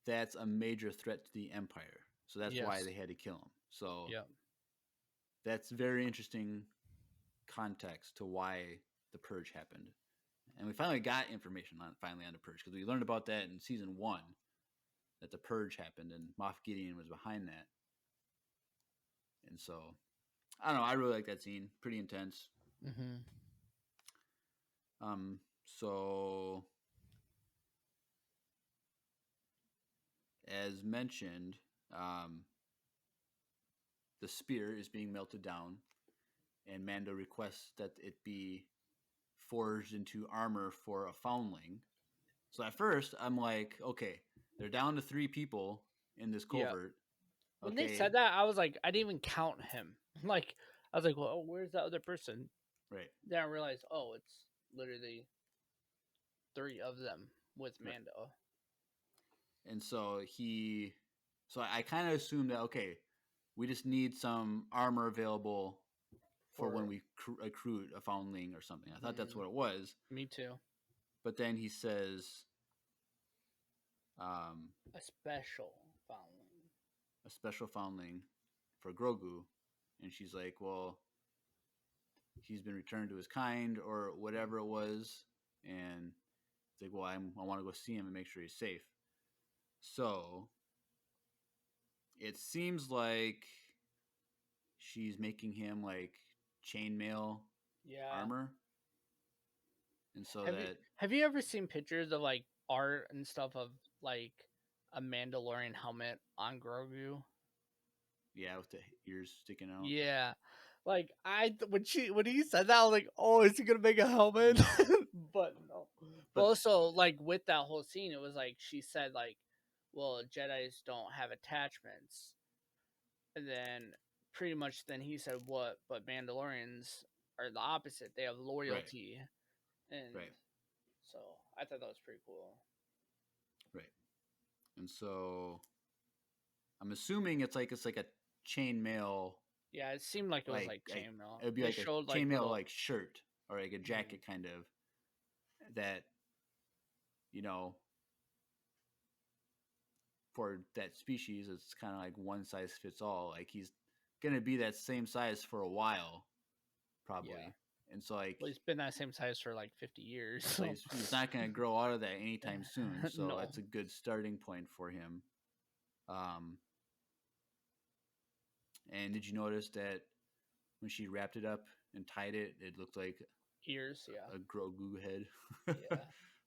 that's a major threat to the Empire. So that's why they had to kill him. So that's very interesting context to why the purge happened. And we finally got information on the purge, because we learned about that in season 1, that the purge happened and Moff Gideon was behind that. And so, I don't know, I really like that scene. Pretty intense. So as mentioned, the spear is being melted down, and Mando requests that it be forged into armor for a foundling. So at first, I'm like, okay, they're down to 3 people in this covert. When they said that, I was like, I didn't even count him. Like, I was like, well, where's that other person? Right. Then I realized, oh, it's literally 3 of them with Mando. Right. And so I kind of assumed that, okay, we just need some armor available for when we recruit a foundling or something. I thought that's what it was. Me too. But then he says, a special foundling. A special foundling for Grogu. And she's like, well, he's been returned to his kind or whatever it was. And it's like, well, I want to go see him and make sure he's safe. So it seems like she's making him like chainmail armor. And so have you ever seen pictures of like art and stuff of like a Mandalorian helmet on Grogu? Yeah, with the ears sticking out. Yeah. Like when he said that, I was like, oh, is he gonna make a helmet? But no. But also, like, with that whole scene, it was like she said, like, well, Jedis don't have attachments. And then pretty much then he said what, but Mandalorians are the opposite. They have loyalty. Right. And so I thought that was pretty cool. Right. And so I'm assuming it's like a chainmail. Yeah, it seemed like it was like chainmail. It would be like a chainmail like shirt or like a jacket kind of that, you know, for that species, it's kind of like one size fits all. Like he's going to be that same size for a while, probably. Yeah. And so like, well, he's been that same size for like 50 years. So he's not going to grow out of that anytime soon. So that's a good starting point for him. And did you notice that when she wrapped it up and tied it, it looked like ears, a Grogu head. Yeah.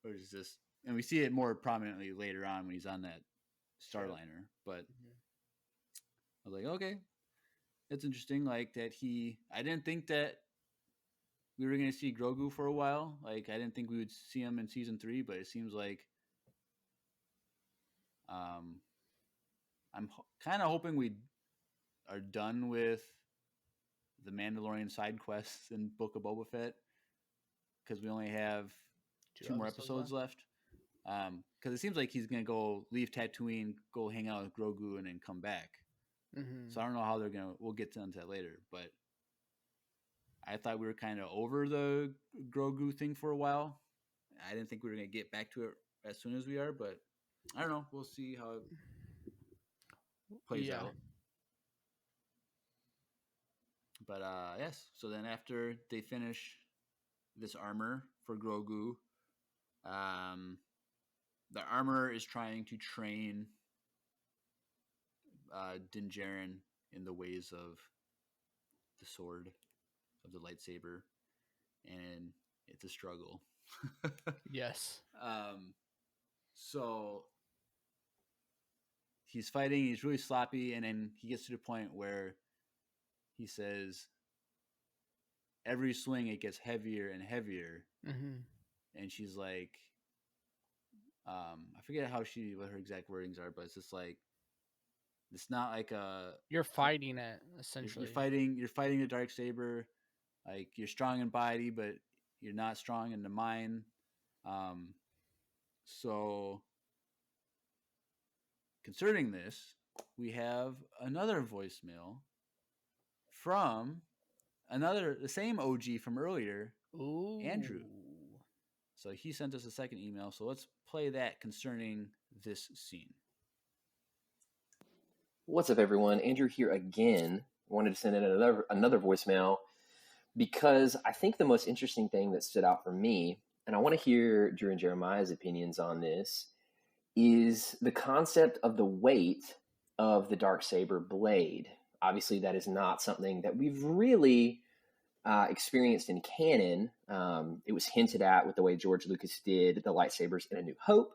Or is this? And we see it more prominently later on when he's on that Starliner. But I was like, okay, that's interesting. Like that I didn't think that we were going to see Grogu for a while. Like, I didn't think we would see him in season 3, but it seems like I'm kind of hoping we are done with the Mandalorian side quests in Book of Boba Fett, because we only have two more episodes left. Because it seems like he's going to go leave Tatooine, go hang out with Grogu, and then come back. Mm-hmm. So I don't know how they're going to... We'll get into that later, but I thought we were kind of over the Grogu thing for a while. I didn't think we were going to get back to it as soon as we are, but I don't know. We'll see how it plays out. But yes, so then after they finish this armor for Grogu, the armor is trying to train Din Djarin in the ways of the sword, of the lightsaber, and it's a struggle. Yes. So he's fighting, he's really sloppy, and then he gets to the point where he says, every swing it gets heavier and heavier. Mm-hmm. And she's like, I forget what her exact wordings are, but it's just like, it's not like you're fighting it, essentially. You're fighting the Dark Saber. Like, you're strong in body, but you're not strong in the mind. So concerning this, we have another voicemail from the same OG from earlier, Ooh. Andrew. So he sent us a second email. So let's play that concerning this scene. What's up, everyone? Andrew here again. Wanted to send in another voicemail because I think the most interesting thing that stood out for me, and I want to hear Drew and Jeremiah's opinions on this, is the concept of the weight of the Dark Saber blade. Obviously, that is not something that we've really experienced in canon. It was hinted at with the way George Lucas did the lightsabers in A New Hope,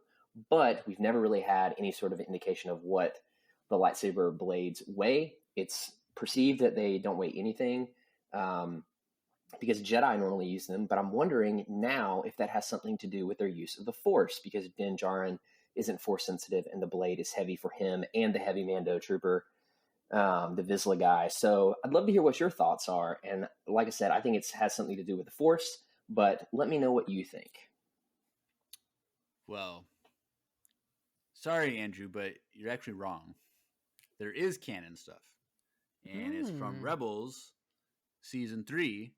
but we've never really had any sort of indication of what the lightsaber blades weigh. It's perceived that they don't weigh anything because Jedi normally use them, but I'm wondering now if that has something to do with their use of the Force, because Din Djarin isn't Force sensitive and the blade is heavy for him and the heavy Mando trooper, the Vizsla guy. So I'd love to hear what your thoughts are. And like I said, I think it has something to do with the Force, but let me know what you think. Well, sorry, Andrew, but you're actually wrong. There is canon stuff. And it's from Rebels season 3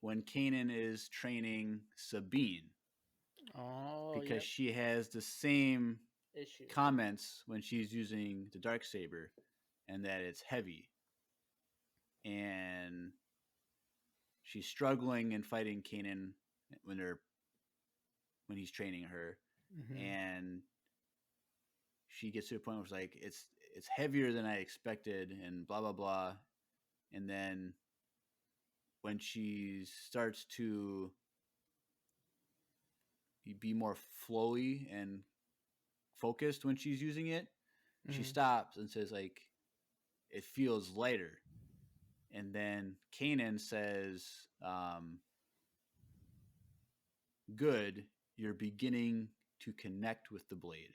when Kanan is training Sabine. Oh, because she has the same issue comments when she's using the Dark Saber, and that it's heavy. And she's struggling and fighting Kanan when he's training her. Mm-hmm. And she gets to a point where it's like, it's heavier than I expected, and blah, blah, blah. And then when she starts to be more flowy and focused when she's using it, she stops and says, like, it feels lighter. And then Kanan says, good, you're beginning to connect with the blade.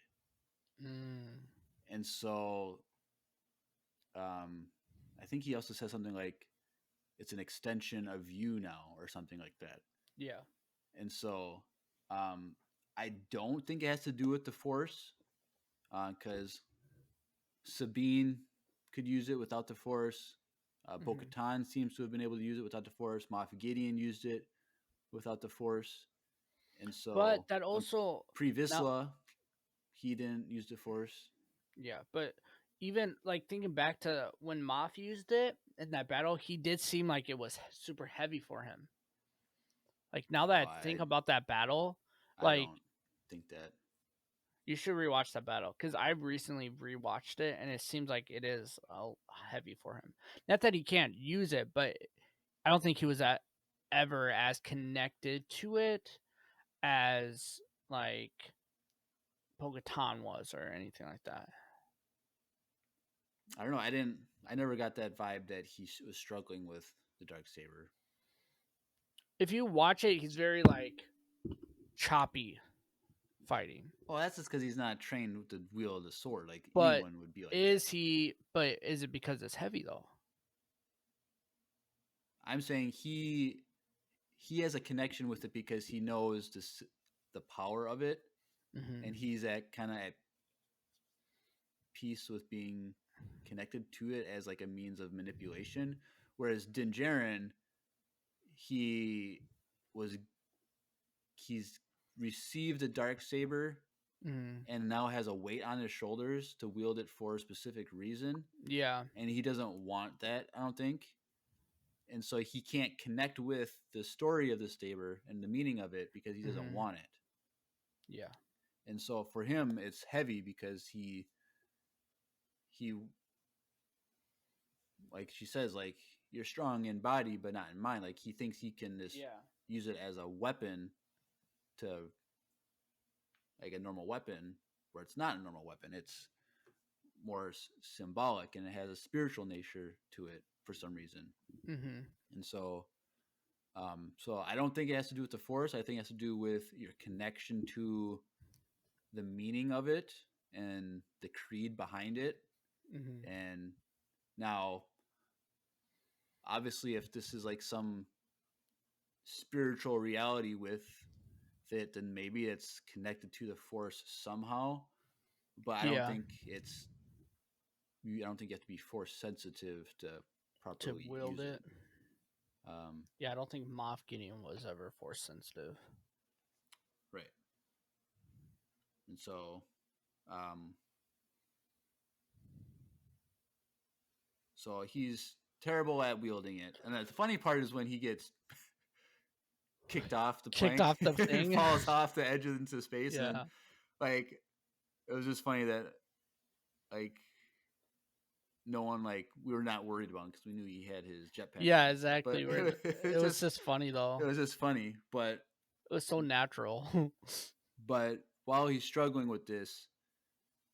And so I think he also says something like, it's an extension of you now, or something like that. Yeah. And so I don't think it has to do with the Force, because Sabine could use it without the Force. Bo-Katan seems to have been able to use it without the Force. Moff Gideon used it without the Force. And so, but that also Pre-Vizsla, he didn't use the Force. Yeah, but even like thinking back to when Moff used it in that battle, he did seem like it was super heavy for him. Like, now that I think about that battle, I don't think that. You should rewatch that battle, because I recently rewatched it, and it seems like it is heavy for him. Not that he can't use it, but I don't think he was ever as connected to it as like Bo-Katan was, or anything like that. I don't know. I never got that vibe that he was struggling with the Dark Saber. if you watch it, he's very like choppy fighting. Well, that's just because he's not trained to wield a sword. Like But anyone would be like is that. he? But is it because it's heavy though? I'm saying he has a connection with it because he knows the power of it, Mm-hmm. and he's at kind of at peace with being connected to it as like a means of manipulation. Whereas Din Djarin, he was he's received a dark saber Mm-hmm. and now has a weight on his shoulders to wield it for a specific reason, Yeah. and he doesn't want that, I don't think. And so he can't connect with the story of the saber and the meaning of it because he doesn't Mhm. want it. Yeah. And so for him it's heavy because he like she says, like, you're strong in body but not in mind. Like he thinks he can just use it as a weapon to like a normal weapon, where it's not a normal weapon. It's more symbolic and it has a spiritual nature to it for some reason. Mm-hmm. And so so I don't think it has to do with the force. I think it has to do with your connection to the meaning of it and the creed behind it. Mm-hmm. And now obviously if this is like some spiritual reality with it, then maybe it's connected to the force somehow, but I don't Yeah. think you have to be force sensitive to To properly wield use it. it. Yeah, I don't think Moff Gideon was ever force sensitive. Right. And so so he's terrible at wielding it. And the funny part is when he gets kicked off the Kicked plank off the and thing. falls off the edge into space. Yeah. And like it was just funny that like no one, like, we were not worried about him because we knew he had his jetpack. Yeah, on. exactly. But It was just funny though. it was just funny. But It was so natural. while he's struggling with this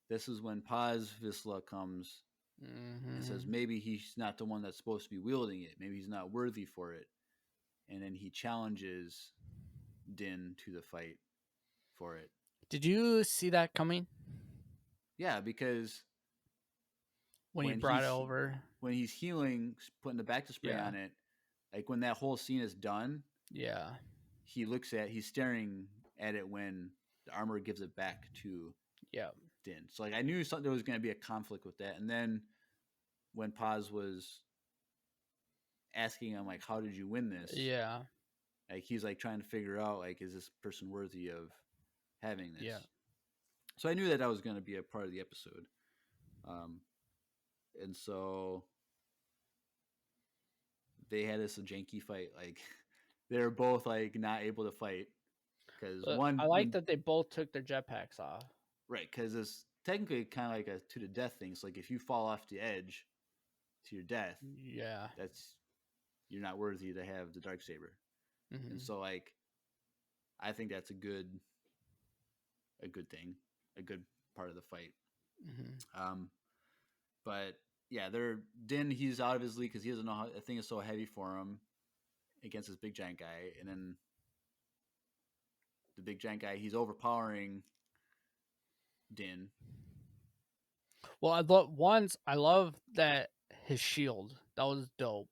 is when Paz Vizsla comes and says Mm-hmm. maybe he's not the one that's supposed to be wielding it. Maybe he's not worthy for it. And then he challenges Din to the fight for it. Did you see that coming Yeah, because when he brought it over? when he's healing, putting the back to spray Yeah. on it, like when that whole scene is done, Yeah. he's staring at it when the armor gives it back to Yeah. Din. So like I knew there was going to be a conflict with that. And then when Paz was asking him like, how did you win this? Yeah. Like he's like trying to figure out like, is this person worthy of having this? Yeah. So I knew that was going to be a part of the episode. And so they had this janky fight. Like they were both like not able to fight because I like that they both took their jetpacks off. Right, because it's technically kind of like a to the death thing. So like if you fall off the edge to your death, Yeah. you're not worthy to have the dark saber. Mm-hmm. And so like I think that's a good thing, a good part of the fight. Mm-hmm. But yeah, Din, he's out of his league because he doesn't know how the thing is so heavy for him against this big giant guy, and then the big giant guy, he's overpowering Din. Well, I love that his shield. That was dope.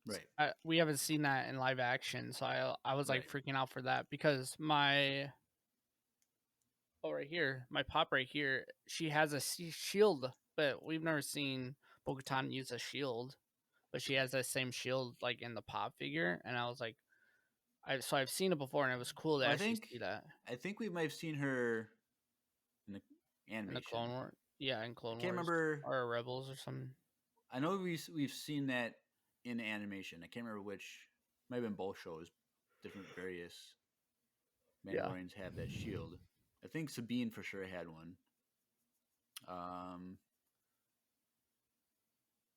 Right. We haven't seen that in live action, so I was like freaking out for that because my pop right here, she has a shield, but we've never seen Bo-Katan use a shield, but she has that same shield like in the pop figure, and I was like, I've seen it before, and it was cool to actually see that. I think we might have seen her in the animation. In the Clone Wars, yeah, in Clone Wars. I can't remember, or Rebels or something. I know we've seen that in animation. I can't remember which. Might have been both shows. Different various Mandalorians have that shield. I think Sabine for sure had one.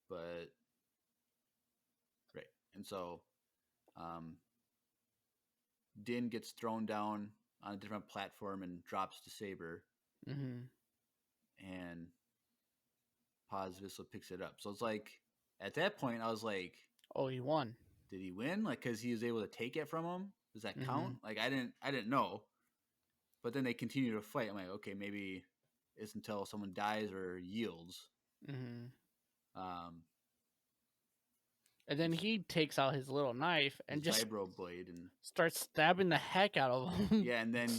But right, and so Din gets thrown down on a different platform and drops the saber. Mm-hmm. And Paz Vizsla picks it up. So it's like at that point I was like, oh, he won. did he win? Like, because he was able to take it from him. Does that count? Mm-hmm. Like, I didn't know. But then they continue to fight. I'm like, okay, maybe it's until someone dies or yields. Mm-hmm. Um, And then he takes out his little knife and his just vibro blade and starts stabbing the heck out of him. yeah, and then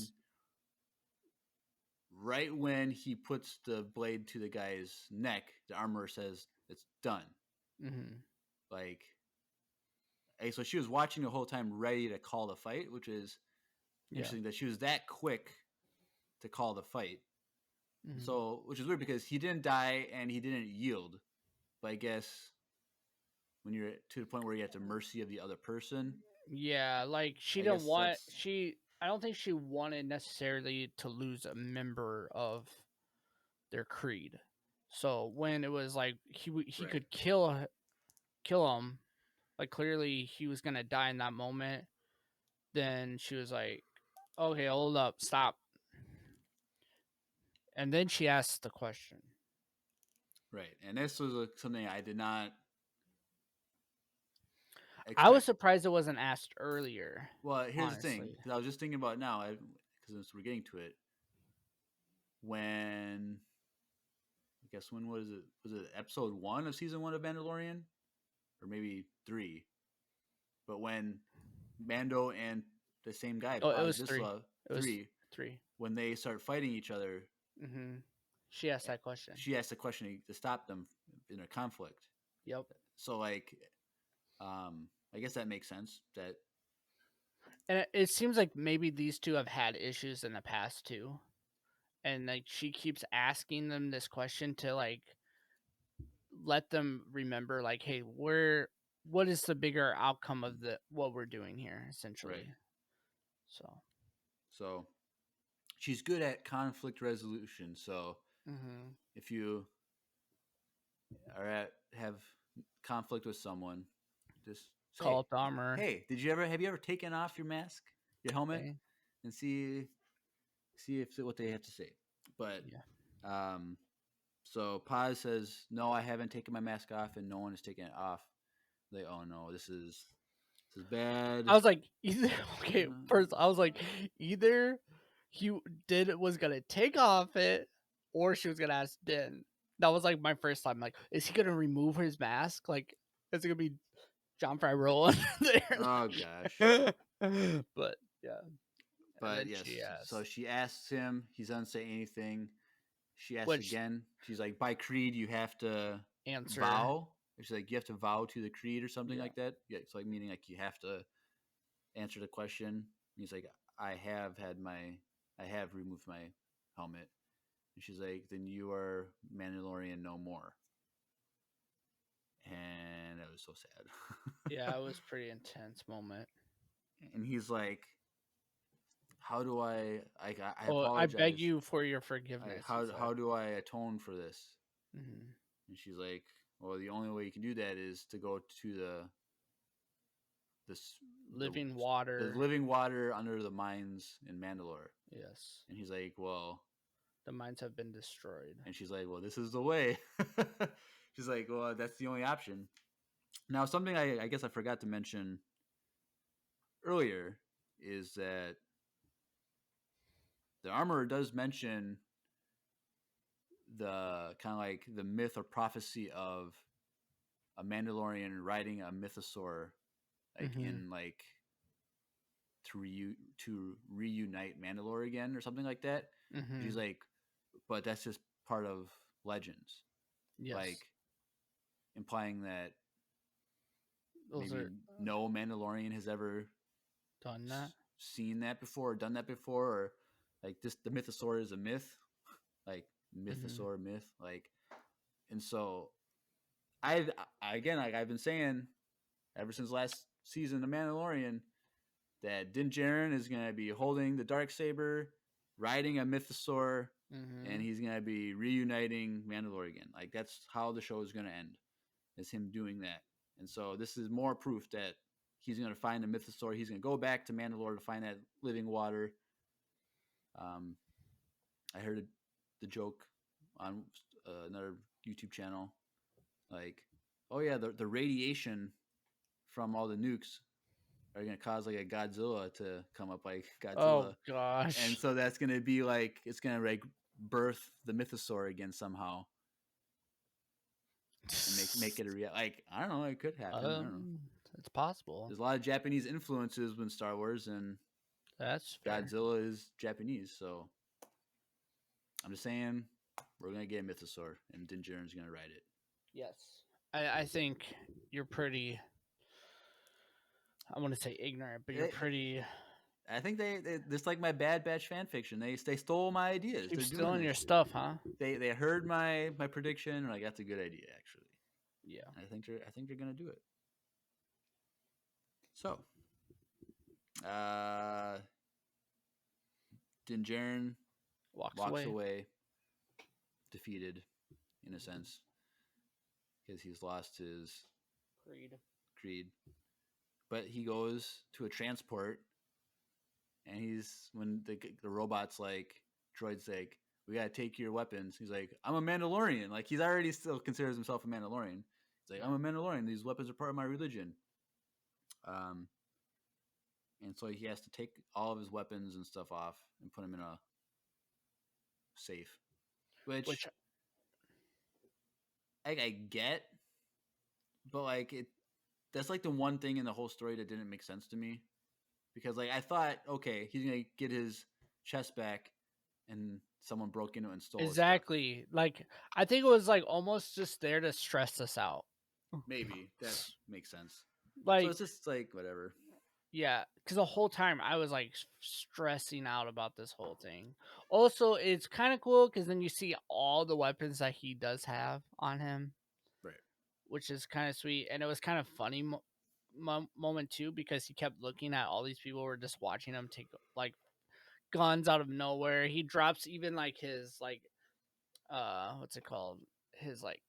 right when he puts the blade to the guy's neck, the armorer says it's done. Mm-hmm. Like, hey, so she was watching the whole time, ready to call the fight, which is interesting that she was that quick to call the fight. Mm-hmm. So, which is weird because he didn't die and he didn't yield. But I guess when you're to the point where you're at the mercy of the other person, Yeah, like she I didn't guess want that's- she. I don't think she wanted necessarily to lose a member of their creed. So when it was like he Right. could kill him, like clearly he was gonna die in that moment. Then she was like, "Okay, hold up, stop." And then she asked the question. right. And this was something I did not expect. I was surprised it wasn't asked earlier. Well, here's the thing, honestly. because I was just thinking about it now, because we're getting to it. When I guess when was it? Was it episode 1 of season 1 of Mandalorian, or maybe 3? But when Mando and the same guy, Oh, it Paz was 3. Vizsla, It was 3, 3. when they start fighting each other, Mm-hmm. She asked that question. she asked the question to stop them in a conflict. Yep. So, like, I guess that makes sense. That And it seems like maybe these two have had issues in the past too. And like she keeps asking them this question to like let them remember like, hey, what is the bigger outcome of what we're doing here, essentially. right. So she's good at conflict resolution. So if you have conflict with someone, just say, call up the armor. Hey, have you ever taken off your mask, your helmet, Okay. and see if what they have to say? But Yeah. so Paz says, no, I haven't taken my mask off, and no one has taken it off. Like, oh no, this is bad. I was like, okay, first I was like, either he was gonna take off it, or she was gonna ask Din. That was like my first time. Like, is he gonna remove his mask? Like, is it gonna be John Favreau there? Oh gosh. But yeah. But yes, so she asks him. He doesn't say anything. She asks again. She's like, by creed, you have to answer. Vow. She's like, you have to vow to the creed or something like that. Yeah, it's like meaning like you have to answer the question. He's like, I have removed my helmet. And she's like, then you are Mandalorian no more. And that was so sad. Yeah, it was a pretty intense moment. And he's like, how do I apologize. I beg you for your forgiveness. How do I atone for this? Mm-hmm. And she's like, well, the only way you can do that is to go to the living water. The living water under the mines in Mandalore. Yes. And he's like, well, the mines have been destroyed. And she's like, well, this is the way. She's like, well, that's the only option. Now, something I guess I forgot to mention earlier is that the armorer does mention the kind of like the myth or prophecy of a Mandalorian riding a mythosaur, like in like to reunite Mandalore again or something like that. She's like, but that's just part of legends. Yes. Like implying that no Mandalorian has ever done that, seen that before, or done that before, or like this. The mythosaur is a myth, like mythosaur myth, like. And so, I've been saying ever since last season of Mandalorian that Din Djarin is going to be holding the Dark Saber, riding a mythosaur, and he's going to be reuniting Mandalore again. Like that's how the show is going to end, is him doing that. And so this is more proof that he's going to find the mythosaur. He's going to go back to Mandalore to find that living water. I heard the joke on another YouTube channel, like, oh yeah, the radiation from all the nukes are gonna cause like a Godzilla to come up, like Godzilla, Oh gosh. and so that's gonna be like it's gonna like birth the mythosaur again somehow, and make it a real. Like I don't know, it could happen. I don't know. It's possible. There's a lot of Japanese influences in Star Wars, and That's fair. Godzilla is Japanese, so I'm just saying we're gonna get a mythosaur, and Din Djarin's gonna ride it. Yes. I think you're pretty. I want to say ignorant, but you're pretty. I think they just like my Bad Batch fan fiction. They stole my ideas. Keep They're doing stealing this your shit. stuff, huh? They heard my prediction, and like that's a good idea actually. Yeah. I think they're gonna do it. So, Din Djarin Walks walks away. away, defeated, in a sense, because he's lost his creed. But he goes to a transport, and when the robot's like, droid's like, we gotta take your weapons. He's like, I'm a Mandalorian. Like he's already still considers himself a Mandalorian. He's like, I'm a Mandalorian. These weapons are part of my religion. And so he has to take all of his weapons and stuff off and put them in a safe, which I get, but like that's like the one thing in the whole story that didn't make sense to me, because like I thought, okay, he's gonna get his chest back, and someone broke into it and stole Exactly. his stuff. Like I think it was like almost just there to stress us out. Maybe that makes sense. Like So it's just like whatever. yeah, because the whole time I was like stressing out about this whole thing. Also, it's kind of cool because then you see all the weapons that he does have on him, Right. which is kind of sweet. And it was kind of funny moment too, because he kept looking at all these people who were just watching him take like guns out of nowhere. He drops even like his like what's it called, his like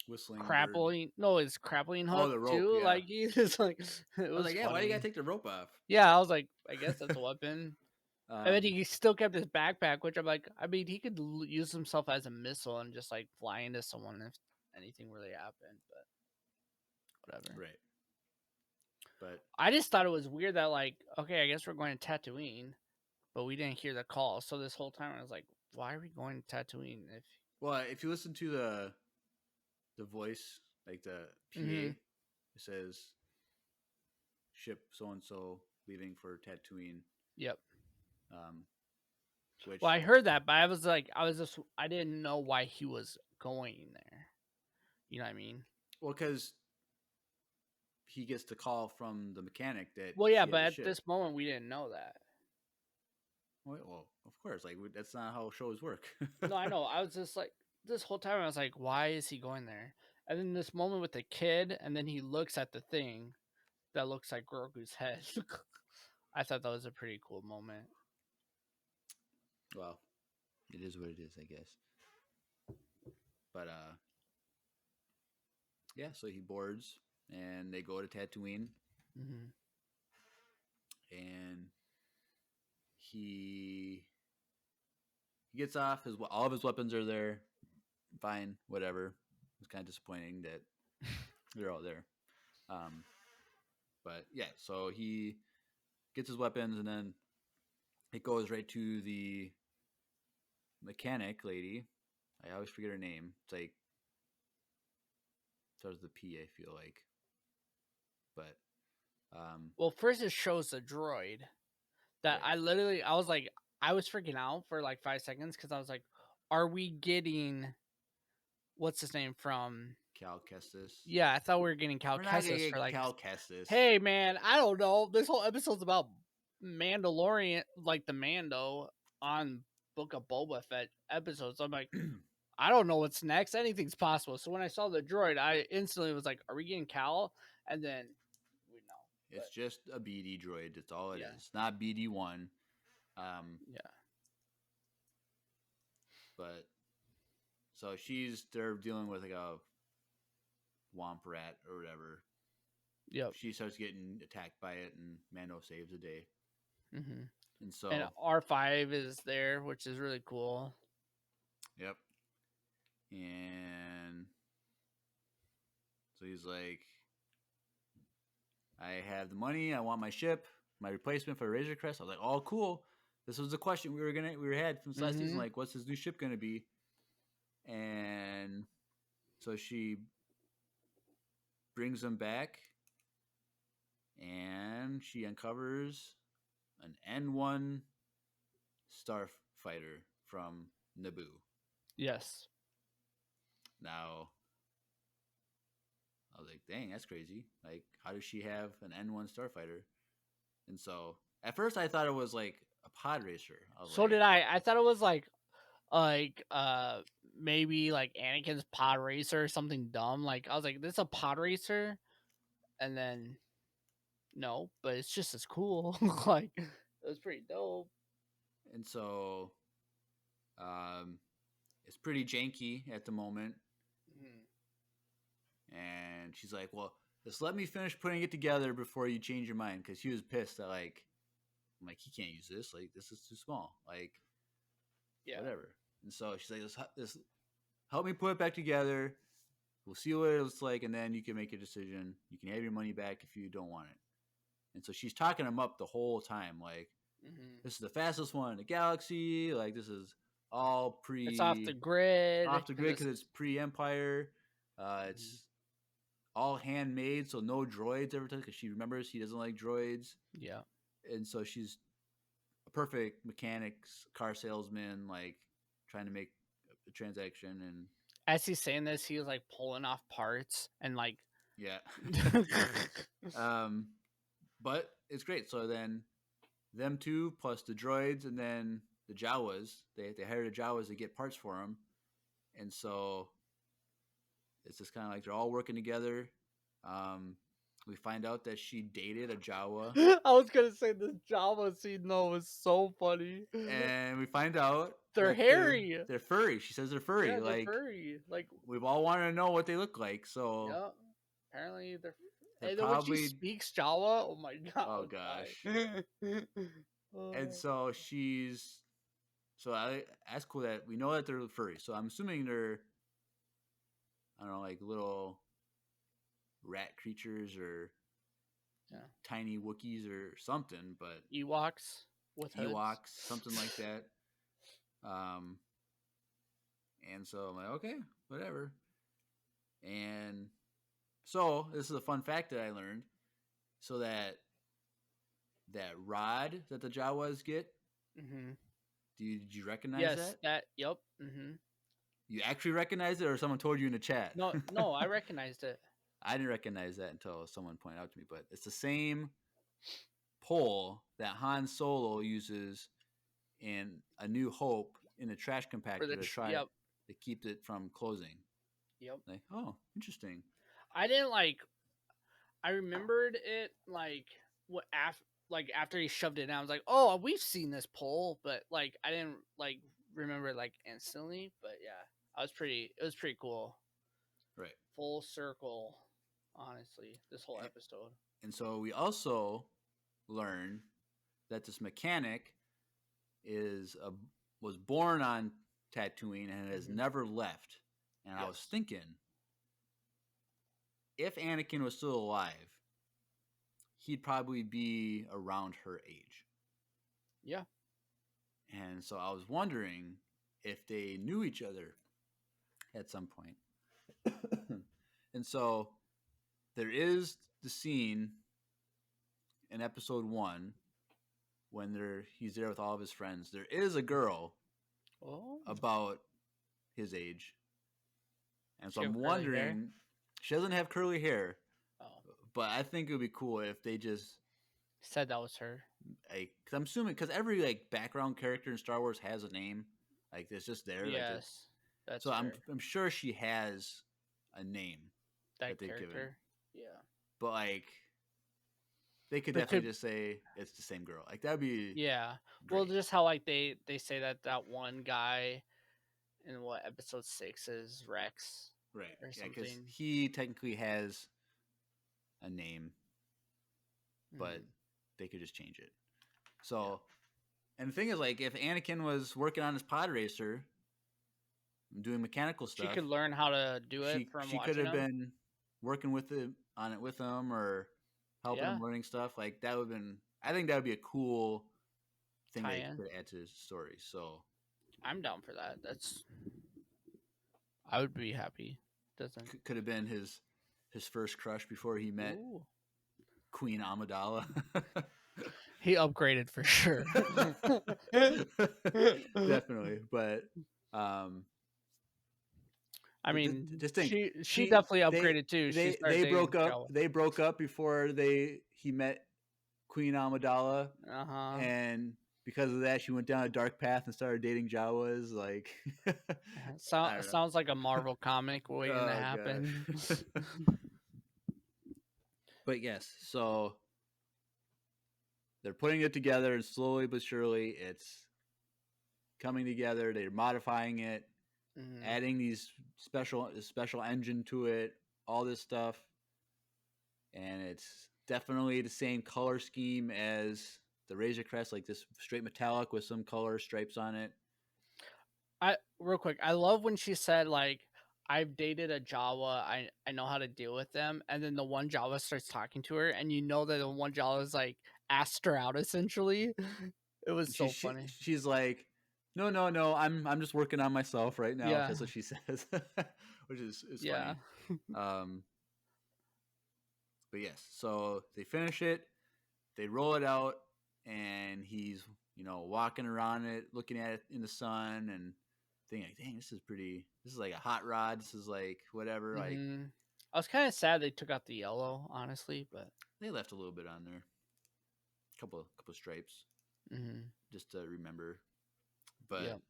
Whistling grappling bird. no his grappling hook the rope, too. yeah. Like he just like it I was was like, yeah, funny. why do you gotta take the rope off? Yeah, I was like, I guess that's a weapon. And then he still kept his backpack, which I'm like, I mean, he could use himself as a missile and just like fly into someone if anything really happened, but whatever. Right. But I just thought it was weird that like, okay, I guess we're going to Tatooine, but we didn't hear the call. So this whole time I was like, why are we going to Tatooine? if you listen to the voice, like the PA, it says ship so and so leaving for Tatooine. Yep. Which Well, I heard that, but I didn't know why he was going there. You know what I mean? well, because he gets the call from the mechanic that. Well, yeah, he but has a at ship. this moment we didn't know that. Well, of course, like that's not how shows work. No, I know. I was just like this whole time I was like, why is he going there? And then this moment with the kid, and then he looks at the thing that looks like Grogu's head. I thought that was a pretty cool moment. Well, it is what it is, I guess. But yeah. So he boards, and they go to Tatooine, and he gets off. All of his weapons are there. Fine, whatever. It's kind of disappointing that they're all there. But yeah, so he gets his weapons, and then it goes right to the mechanic lady. I always forget her name. It's like starts with the P, I feel like. But well, first it shows the droid that right. I was like, I was freaking out for like 5 seconds because I was like, are we getting what's his name from Cal Kestis. Yeah, I thought we were getting Cal We're not gonna Kestis get for like Cal Kestis. Hey man, I don't know. This whole episode's about Mandalorian, like the Mando on Book of Boba Fett episodes. I'm like, I don't know what's next. Anything's possible. So when I saw the droid, I instantly was like, are we getting Cal? And then we know. It's just a BD droid. That's all it Yeah. is. Not BD1. Yeah. But so they're dealing with like a womp rat or whatever. Yep. She starts getting attacked by it, and Mando saves the day. Mm-hmm. And so And R5 is there, which is really cool. Yep. And so he's like, I have the money. I want my ship, my replacement for Razor Crest. I was like, oh, cool. This was the question we had from last season. Like, what's his new ship gonna be? And so she brings him back, and she uncovers an N1 starfighter from Naboo. Yes. Now, I was like, dang, that's crazy. Like, how does she have an N1 starfighter? And so, at first, I thought it was like a pod racer. So did I. I thought it was like maybe like Anakin's pod racer or something dumb. Like I was like, this is a pod racer, and then no, but it's just as cool. Like it was pretty dope. And so, it's pretty janky at the moment. And she's like, well, just let me finish putting it together before you change your mind. Because he was pissed that, like, I'm like, he can't use this. Like, this is too small. Like, whatever. And so she's like, this help me put it back together. We'll see what it looks like. And then you can make a decision. You can have your money back if you don't want it. And so she's talking him up the whole time. Like, this is the fastest one in the galaxy. Like, this is all It's off the grid. Off the grid because it's pre-Empire. It's all handmade, so no droids ever touch. Because she remembers he doesn't like droids. Yeah. And so she's a perfect mechanics, car salesman, like trying to make a transaction. And as he's saying this, he was like pulling off parts and like yeah. But it's great. So then them two plus the droids and then the Jawas, they hired the Jawas to get parts for them. And so it's just kind of like they're all working together. We find out that she dated a Jawa. I was gonna say this Jawa scene though was so funny. And we find out they're hairy. They're furry. She says they're furry. Yeah, like they're furry. Like we've all wanted to know what they look like. So yeah, apparently they're They're and then when she speaks Jawa, oh my god. Oh gosh. And so that's cool that we know that they're furry. So I'm assuming they're, I don't know, like little rat creatures or tiny Wookiees or something, but Ewoks with hoods. Ewoks, something like that. And so I'm like, okay, whatever. And so this is a fun fact that I learned. So that rod that the Jawas get, did you recognize that? Yep. You actually recognized it, or someone told you in the chat? No, I recognized it. I didn't recognize that until someone pointed out to me, but it's the same pole that Han Solo uses in A New Hope in the trash compactor to try to keep it from closing. Yep. Like, oh, interesting. I didn't I remembered it after he shoved it in. I was like, oh, we've seen this pole, but like I didn't remember it instantly. But yeah, it was pretty cool. Right. Full circle, honestly, this whole episode. And so we also learn that this mechanic was born on Tatooine and has never left. And I was thinking, if Anakin was still alive, he'd probably be around her age. Yeah. And so I was wondering if they knew each other at some point. And so there is the scene in episode 1 when he's there with all of his friends. There is a girl about his age. And so I'm wondering, she doesn't have curly hair. But I think it would be cool if they just said that was her. Cause I'm assuming, because every background character in Star Wars has a name. Like it's just there. Yes, that's so fair. I'm sure she has a name that they've character. Given. Yeah, but they could definitely just say it's the same girl. Like that'd be great. Well, just how they say that one guy in episode 6 is Rex, right? Or something. Because he technically has a name, but they could just change it. So, and the thing is, if Anakin was working on his pod racer, doing mechanical stuff, she could learn how to do it. She could have been working on it with him, or helping Yeah. him learning stuff. Like that would have been. I think that would be a cool thing that Tie-in. could add to his story. So I'm down for that. I would be happy. Doesn't. could have been his first crush before he met Ooh. Queen Amidala. He upgraded for sure. Definitely, but I mean, just think she definitely they upgraded too. She started they dating broke up. Jawa. They broke up before he met Queen Amidala, Uh-huh. and because of that, she went down a dark path and started dating Jawas. Like, I don't know. Sounds like a Marvel comic waiting to Oh, happen. gosh. But yes, so they're putting it together, and slowly but surely, it's coming together. They're modifying it, Mhm. adding these special engine to it, all this stuff, and it's definitely the same color scheme as the Razor Crest, like this straight metallic with some color stripes on it. Real quick, I love when she said like, I've dated a Jawa, I know how to deal with them, and then the one Jawa starts talking to her, and you know that the one Jawa is like asked her out essentially. It was so funny. She's like, no, I'm just working on myself right now. Yeah. That's what she says, which is Yeah. funny. But yes, so they finish it, they roll it out, and he's walking around it, looking at it in the sun, and thinking, like, dang, this is pretty. This is like a hot rod. This is like whatever. Like Mhm. I was kind of sad they took out the yellow, honestly, but they left a little bit on there, couple stripes, mhm. just to remember. But Yep.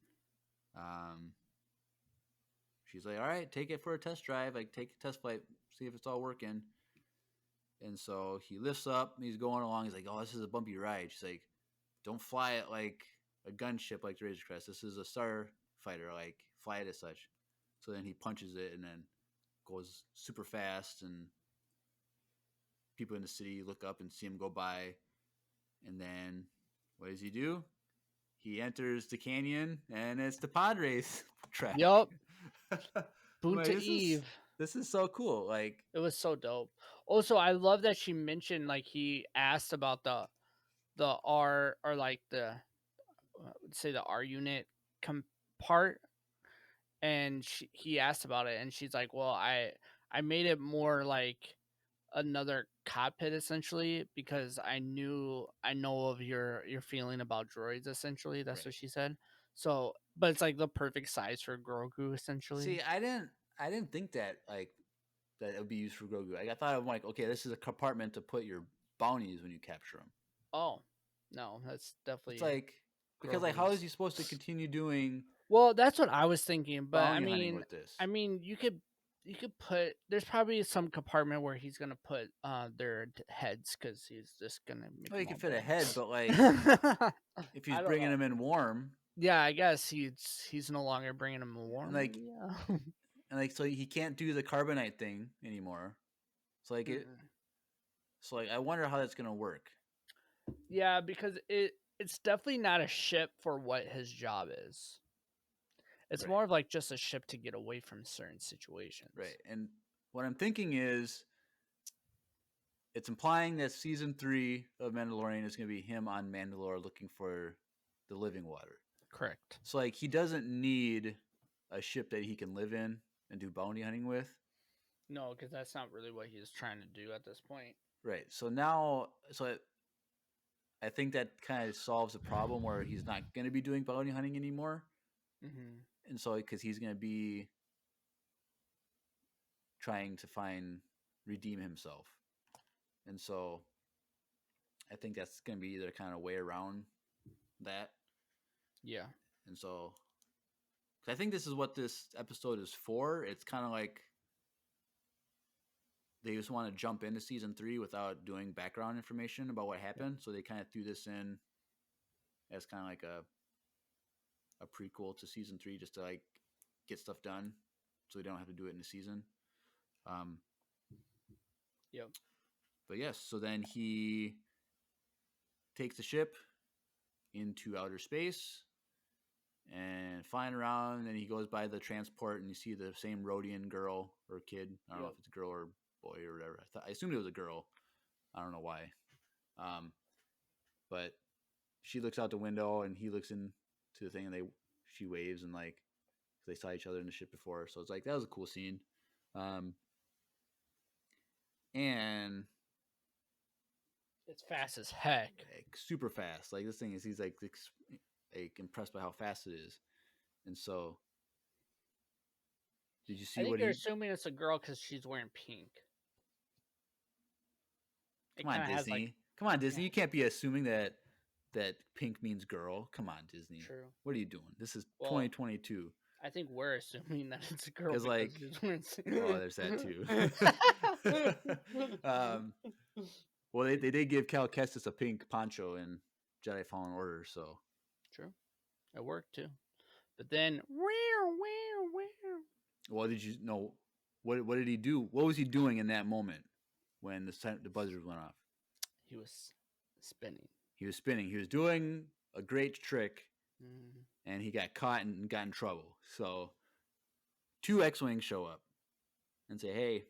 she's like, all right, take it for a test drive, like take a test flight, see if it's all working. And so he lifts up, and he's going along. He's like, oh, this is a bumpy ride. She's like, don't fly it like a gunship like the Razor Crest. This is a starfighter, like fly it as such. So then he punches it and then goes super fast, and people in the city look up and see him go by. And then what does he do? He enters the canyon, and it's the pod race track. Yup. Boon Like, to Eve. This is so cool. Like, It was so dope. Also, I love that she mentioned like he asked about the R, or like the say the R unit part, and he asked about it, and she's like, well, I made it more like another cockpit essentially, because I know of your feeling about droids essentially. That's right. what she said. So, but it's like the perfect size for Grogu essentially. See, I didn't think that like that it would be used for Grogu. Like, I thought of like, okay, this is a compartment to put your bounties when you capture them. Oh, no, that's definitely. It's like, because like, how is he supposed to continue doing? Well, that's what I was thinking, but bounty hunting with this? I mean, you could put. There's probably some compartment where he's gonna put their heads, because he's just gonna make. Well, you them can all fit a big. head, but like, if he's I don't bringing know. them in warm, Yeah, I guess he's no longer bringing them warm. like- yeah. and like, so he can't do the carbonite thing anymore. So like it. So like, I wonder how that's gonna work. Yeah, because it's definitely not a ship for what his job is. It's Right. more of like just a ship to get away from certain situations. Right. And what I'm thinking is, it's implying that season 3 of Mandalorian is going to be him on Mandalore looking for the living water. Correct. So like, he doesn't need a ship that he can live in and do bounty hunting with. No, because that's not really what he's trying to do at this point. Right. So now, I think that kind of solves the problem where he's not going to be doing bounty hunting anymore. Mm-hmm. And so, because he's going to be trying to redeem himself. And so I think that's going to be the kind of way around that. Yeah. And so, 'cause I think this is what this episode is for. It's kind of like they just want to jump into season 3 without doing background information about what happened. So they kind of threw this in as kind of like a prequel to season 3, just to like get stuff done, so they don't have to do it in the season. Yep. But yes, so then he takes the ship into outer space and flying around, and he goes by the transport, and you see the same Rhodian girl or kid. I don't know if it's a girl or boy or whatever. I assumed it was a girl. I don't know why. But she looks out the window and he looks into the thing and she waves and like they saw each other in the ship before. So it's like that was a cool scene. And It's fast as heck. like, super fast. Like this thing is he's like impressed by how fast it is. And so did you see I think what they're he assuming it's a girl because she's wearing pink. It Come on, kinda has, Disney. like, Come on, Disney. yeah. You can't be assuming that pink means girl. Come on, Disney. True. What are you doing? This is Well, 2022. I think we're assuming that it's a girl 'Cause, because like- she's wearing. Oh, there's that too. Well, they did give Cal Kestis a pink poncho in Jedi Fallen Order, so True, it worked too. But then, well, did you know what did he do? What was he doing in that moment when the buzzer went off? he was spinning. He was spinning. He was doing a great trick, Mm. and he got caught and got in trouble. So 2 X-Wings show up and say, "Hey,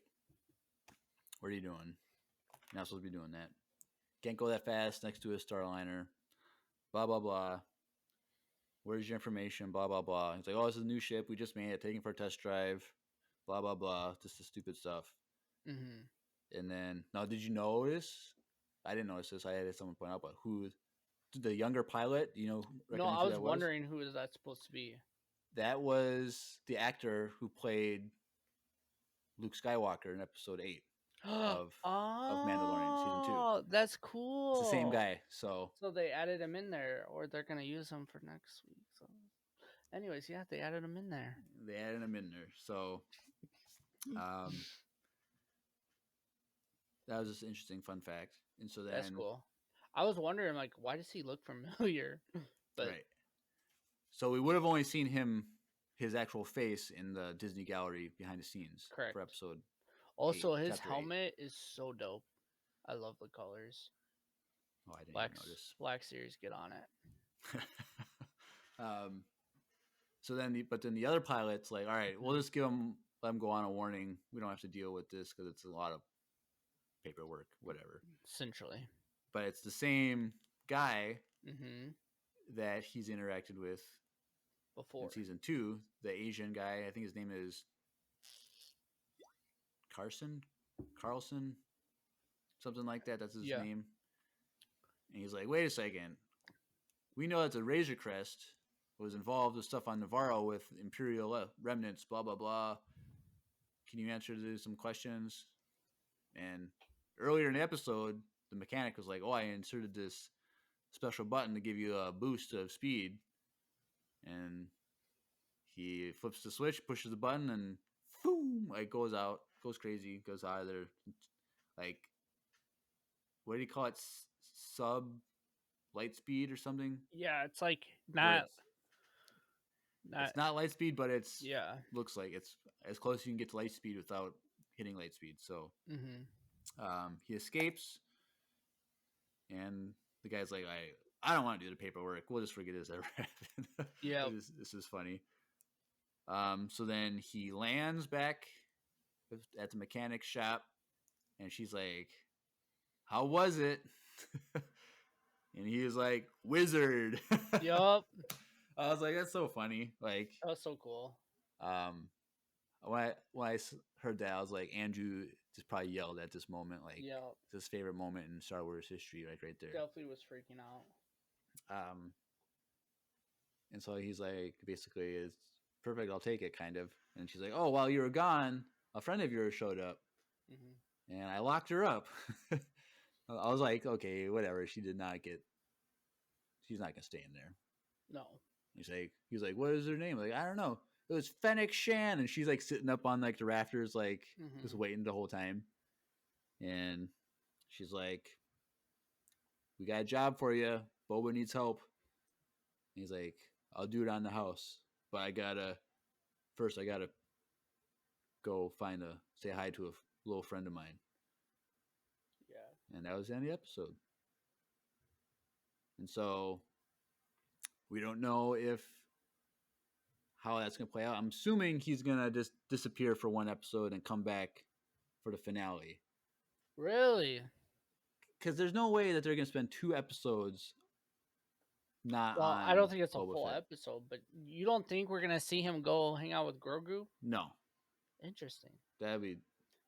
what are you doing? You're not supposed to be doing that. Can't go that fast next to a Starliner. Blah, blah, blah. Where's your information? Blah, blah, blah." He's like, "Oh, this is a new ship. We just made it. Taking for a test drive. Blah, blah, blah. Just the stupid stuff." Mm-hmm. And then, now, did you notice? I didn't notice this. I had someone point out, but who, the younger pilot, you know? No, I was wondering who is that supposed to be. That was the actor who played Luke Skywalker in episode 8 of Mandalorian season 2. Oh, that's cool. It's the same guy. So they added him in there, or they're gonna use him for next week. So, anyways, yeah, they added him in there. they added him in there. So that was just an interesting fun fact. And so then That's cool. I was wondering, like, why does he look familiar? But right. So we would have only seen his actual face in the Disney gallery behind the scenes Correct. for episode. also, his Chapter 8. helmet is so dope. I love the colors. Oh, I didn't Black even notice. Black Series, get on it. So then, then the other pilot's like, "All right, we'll just let them go on a warning. We don't have to deal with this because it's a lot of paperwork, whatever." Essentially. But it's the same guy Mm-hmm. that he's interacted with Before. in season 2, the Asian guy. I think his name is Carlson, something like that. That's his name. And he's like, "Wait a second. We know that the Razor Crest was involved with stuff on Navarro with Imperial remnants, blah, blah, blah. Can you answer some questions?" And earlier in the episode, the mechanic was like, "Oh, I inserted this special button to give you a boost of speed." And he flips the switch, pushes the button, and boom, like goes crazy, goes out of there. Like, what do you call it? Sub light speed or something? Yeah, it's like Where not. it's not light speed, but it's Yeah. looks like it's as close as you can get to light speed without hitting light speed. So Mm-hmm. he escapes, and the guy's like, I don't want to do the paperwork. We'll just forget this ever happened." Yeah. This is funny. So then he lands back at the mechanic shop, and she's like, "How was it?" And he was like, "Wizard." Yup. I was like, that's so funny. Like, That was so cool. when I heard that, I was like, Andrew just probably yelled at this moment. Like, Yup. it's his favorite moment in Star Wars history, like right there. Definitely was freaking out. And so he's like, basically, it's perfect. I'll take it, kind of. And she's like, "Oh, while you were gone, a friend of yours showed up, Mm-hmm. and I locked her up." I was like, okay, whatever. She's not gonna stay in there. No. He's like, "What is her name?" Like, "I don't know. It was Fennec Shan," and she's like sitting up on like the rafters, like just waiting the whole time. And she's like, "We got a job for you. Boba needs help." And he's like, "I'll do it on the house, but I gotta go say hi to a little friend of mine." Yeah. And that was the end of the episode. And so we don't know how that's going to play out. I'm assuming he's going to just disappear for one episode and come back for the finale. Really? because there's no way that they're gonna spend 2 episodes not Well, on I don't think it's a Boba full Fett. episode, but you don't think we're gonna see him go hang out with Grogu? No, Interesting. that'd be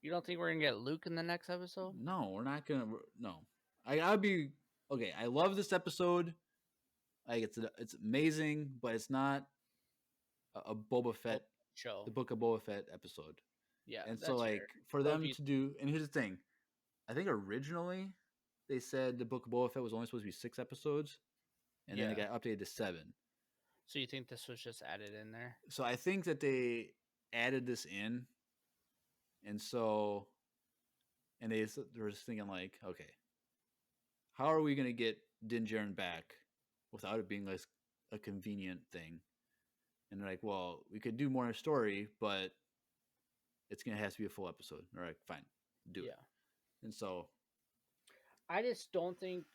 You don't think we're gonna get Luke in the next episode? no. We're not gonna. No, I'd be okay. I love this episode. Like it's amazing, but it's not a Boba Fett, Show. the Book of Boba Fett episode. Yeah, And that's so like fair. for Well, them to do, and here's the thing, I think originally they said the Book of Boba Fett was only supposed to be 6 episodes, and then it Yeah. got updated to 7. So you think this was just added in there? So I think that they added this in, and so, and they were just thinking like, okay, how are we gonna get Din Djarin back without it being like a convenient thing? And they're like, well, we could do more in a story, but it's gonna have to be a full episode. All right, fine, do it. And so I just don't think.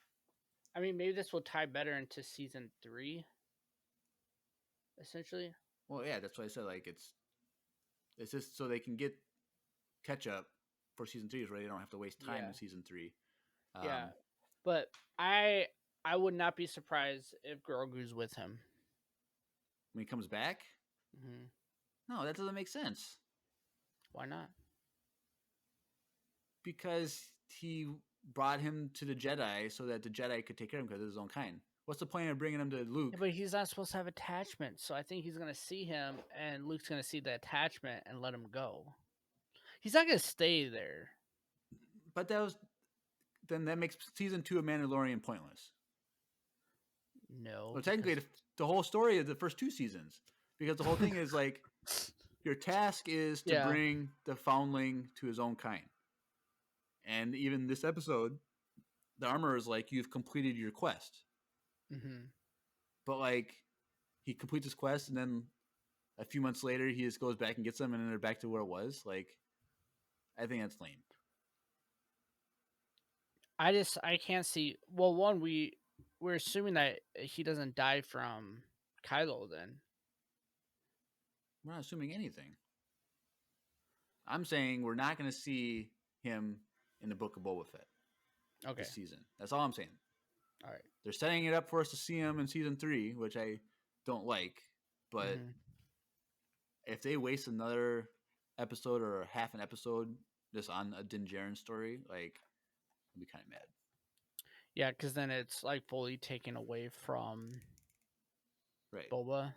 I mean, maybe this will tie better into season 3. Essentially, well, yeah, that's why I said like it's just so they can get catch up for season 3, where they don't have to waste time Yeah. in season 3. yeah. But I would not be surprised if Grogu's with him. When he comes back, Hmm. no, that doesn't make sense Why not? because he brought him to the Jedi so that the Jedi could take care of him because of his own kind. What's the point of bringing him to Luke? Yeah, but he's not supposed to have attachment, so I think he's gonna see him, and Luke's gonna see the attachment and let him go. He's not gonna stay there. But then that makes season 2 of Mandalorian pointless. No. Well, technically, because- the whole story of the first 2 seasons, because the whole thing is like your task is to Yeah. bring the foundling to his own kind. And even this episode, the armor is like, you've completed your quest. Mhm. But like, he completes his quest, and then a few months later, he just goes back and gets them, and then they're back to where it was. Like, I think that's lame. I can't see. Well, one, we're assuming that he doesn't die from Kylo. Then We're not assuming anything. I'm saying we're not going to see him in the Book of Boba Fett okay, this season. That's all I'm saying. all right. They're setting it up for us to see him in season 3, which I don't like. But Mhm. if they waste another episode or half an episode just on a Din Djarin story, like, I'd be kind of mad. Yeah, because then it's like fully taken away from Right. Boba.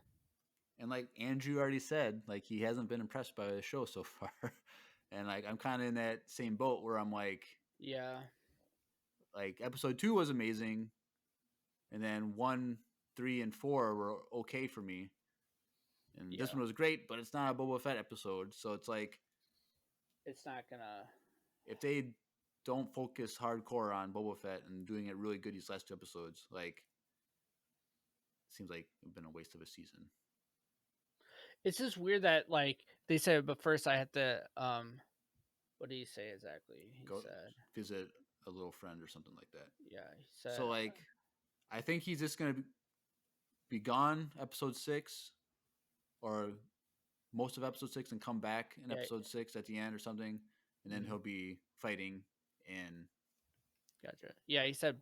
And like Andrew already said, like, he hasn't been impressed by the show so far. And like, I'm kind of in that same boat where I'm like episode 2 was amazing, and then 1, 3, and 4 were okay for me, and this Yeah. one was great, but it's not a Boba Fett episode, so it's like, It's not gonna. if they don't focus hardcore on Boba Fett and doing it really good these last 2 episodes, like, it seems like it's been a waste of a season. It's just weird that like they said, but first I had to what did he say exactly? He Go said, visit a little friend or something like that. yeah, he said. So like, I think he's just gonna be gone episode 6, or most of episode 6, and come back in Yeah. episode 6 at the end or something, and then Mhm. he'll be fighting. And Gotcha. Yeah, he said,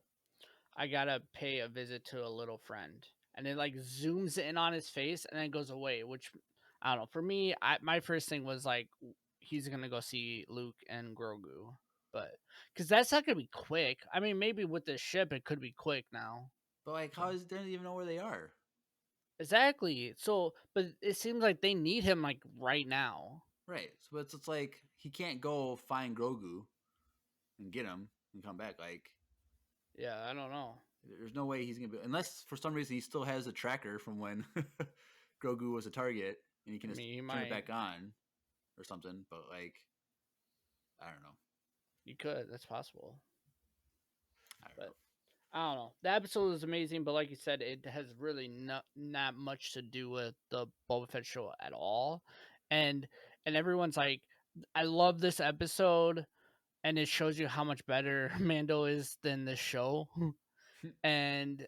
I gotta pay a visit to a little friend, and it like zooms in on his face and then goes away. Which I don't know. For me, my first thing was like he's gonna go see Luke and Grogu, but because that's not gonna be quick. I mean, maybe with the ship it could be quick now. but like, how is they don't even know where they are? Exactly. So, but it seems like they need him like right now. Right. So it's like he can't go find Grogu and get him and come back. Like, Yeah, I don't know. there's no way he's gonna be, unless for some reason he still has a tracker from when Grogu was a target, and he can I just mean, he turn might. it back on or something. But like, I don't know. You could. That's possible. I don't But know. I don't know. The episode is amazing, but like you said, it has really not much to do with the Boba Fett show at all. And everyone's like, I love this episode, and it shows you how much better Mando is than the show. And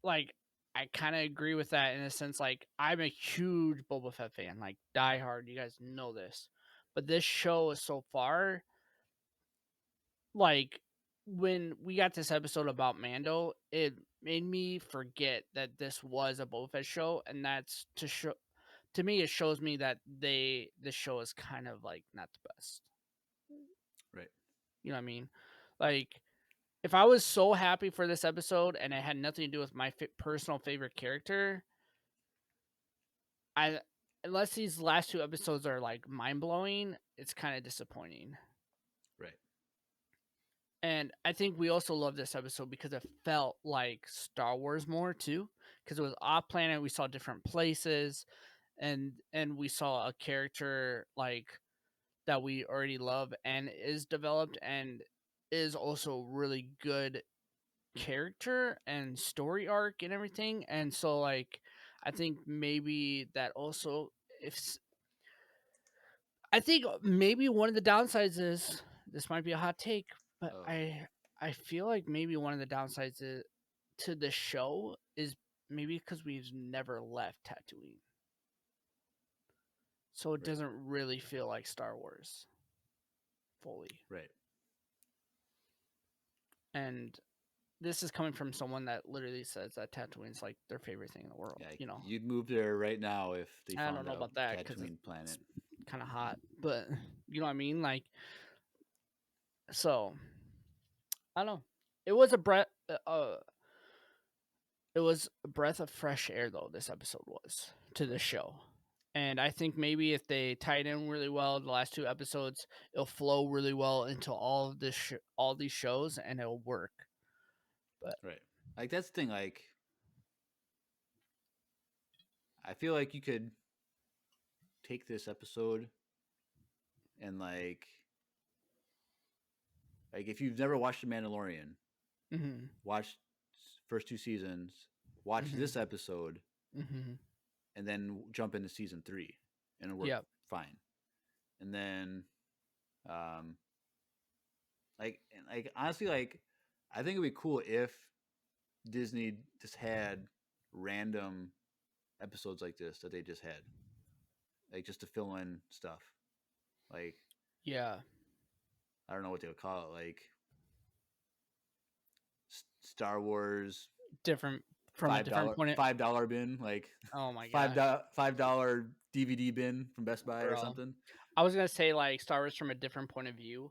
like, I kind of agree with that in a sense. Like, I'm a huge Boba Fett fan, like die hard. You guys know this, but this show is so far, like, when we got this episode about Mando, it made me forget that this was a Boba Fett show, and that's to show. To me, it shows me that the show is kind of like not the best. Right. You know what I mean? Like, if I was so happy for this episode and it had nothing to do with my personal favorite character, unless these last two episodes are like mind blowing, it's kind of disappointing. Right. And I think we also love this episode because it felt like Star Wars more too, because it was off planet. We saw different places, and we saw a character like that we already love and is developed and is also really good character and story arc and everything. And so like I think maybe that also if I think maybe one of the downsides is this might be a hot take, but Oh. I feel like maybe one of the downsides to the show is maybe because we've never left Tatooine, so it Right. doesn't really feel like Star Wars fully. Right. And this is coming from someone that literally says that Tatooine's like their favorite thing in the world. Yeah, You know, you'd move there right now if they I found don't know out about that because Tatooine planet. it's kind of hot, but you know what I mean. Like, so I don't know. It was a breath. It was a breath of fresh air, though. This episode was to the show, and I think maybe if they tie it in really well, the last two episodes, it'll flow really well into all of this, all these shows, and it'll work. But Right. Like that's the thing. Like, I feel like you could take this episode and like if you've never watched The Mandalorian, mm-hmm, watch first two seasons, watch Mhm. this episode, mm-hmm, and then jump into season 3, and it'll work Yep. fine. And then, like honestly, like I think it'd be cool if Disney just had random episodes like this that they just had, like just to fill in stuff. Like yeah, I don't know what they would call it, like Star Wars different from a different point. $5 bin, like Oh my god, $5 DVD bin from Best Buy or Bro. something. I was gonna say like Star Wars from a different point of view,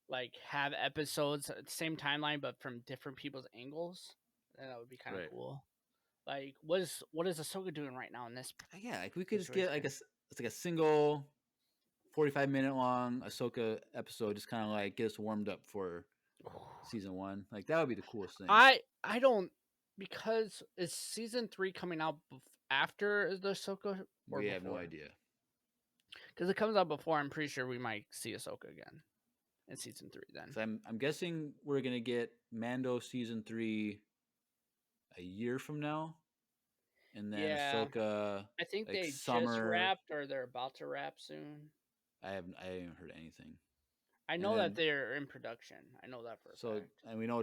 like have episodes at the same timeline but from different people's angles. And that would be kind of Right. cool. Like, what is Ahsoka doing right now in this? Yeah, like we could just get like it's like a single 45-minute long Ahsoka episode, just kind of like get us warmed up for season 1. Like that would be the coolest thing. I don't, because is season 3 coming out after the Ahsoka or We have no idea. Because it comes out before, I'm pretty sure we might see Ahsoka again in season 3 then. So I'm guessing we're gonna get Mando season 3 a year from now, and then Ahsoka. I think like they summer. just wrapped or they're about to wrap soon. I haven't heard anything. I know that they're in production. I know that for a fact. And we know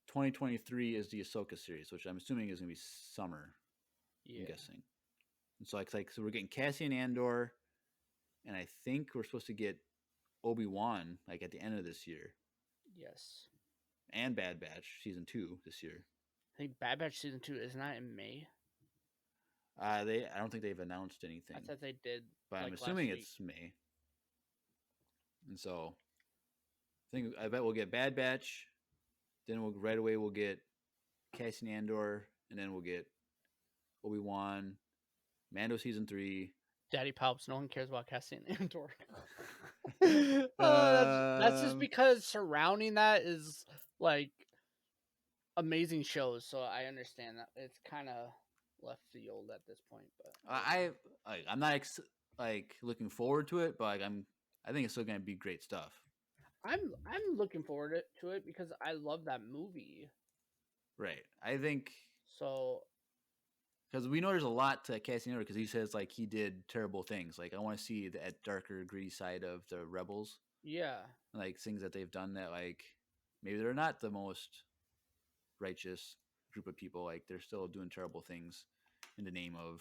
2023 is the Ahsoka series, which I'm assuming is gonna be summer. Yeah. I'm guessing. And so so we're getting Cassian Andor, and I think we're supposed to get Obi-Wan like at the end of this year. Yes. And Bad Batch season 2 this year. I think Bad Batch season 2 is not in May. I don't think they've announced anything. I thought they did, but like, I'm assuming last it's May. And so I bet we'll get Bad Batch, then right away we'll get Cassian Andor, and then we'll get Obi-Wan, Mando season 3. Daddy Palps. No one cares about Cassian Andor. That's just because surrounding that is like amazing shows. So I understand that it's kind of left field at this point. But I'm not looking forward to it, but I think it's still gonna be great stuff. I'm looking forward to it because I love that movie. Right. I think so. Because we know there's a lot to Cassian Andor, because he says like he did terrible things. Like I want to see that darker, gritty side of the rebels. Yeah. Like things that they've done that like maybe they're not the most righteous group of people. Like they're still doing terrible things in the name of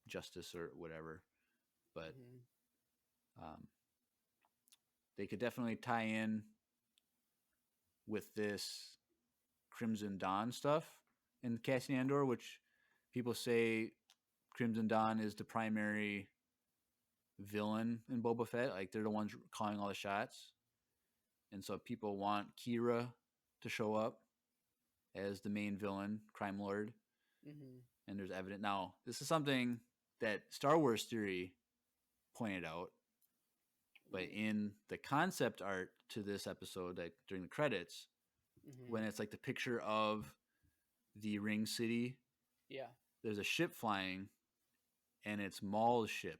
justice or whatever. But they could definitely tie in with this Crimson Dawn stuff in Cassian Andor, which people say Crimson Dawn is the primary villain in Boba Fett. Like they're the ones calling all the shots, and so people want Kira to show up as the main villain, crime lord. And there's evidence. Now, this is something that Star Wars Theory pointed out, but in the concept art to this episode, like during the credits, when it's like the picture of the Ring City, there's a ship flying, and it's Maul's ship.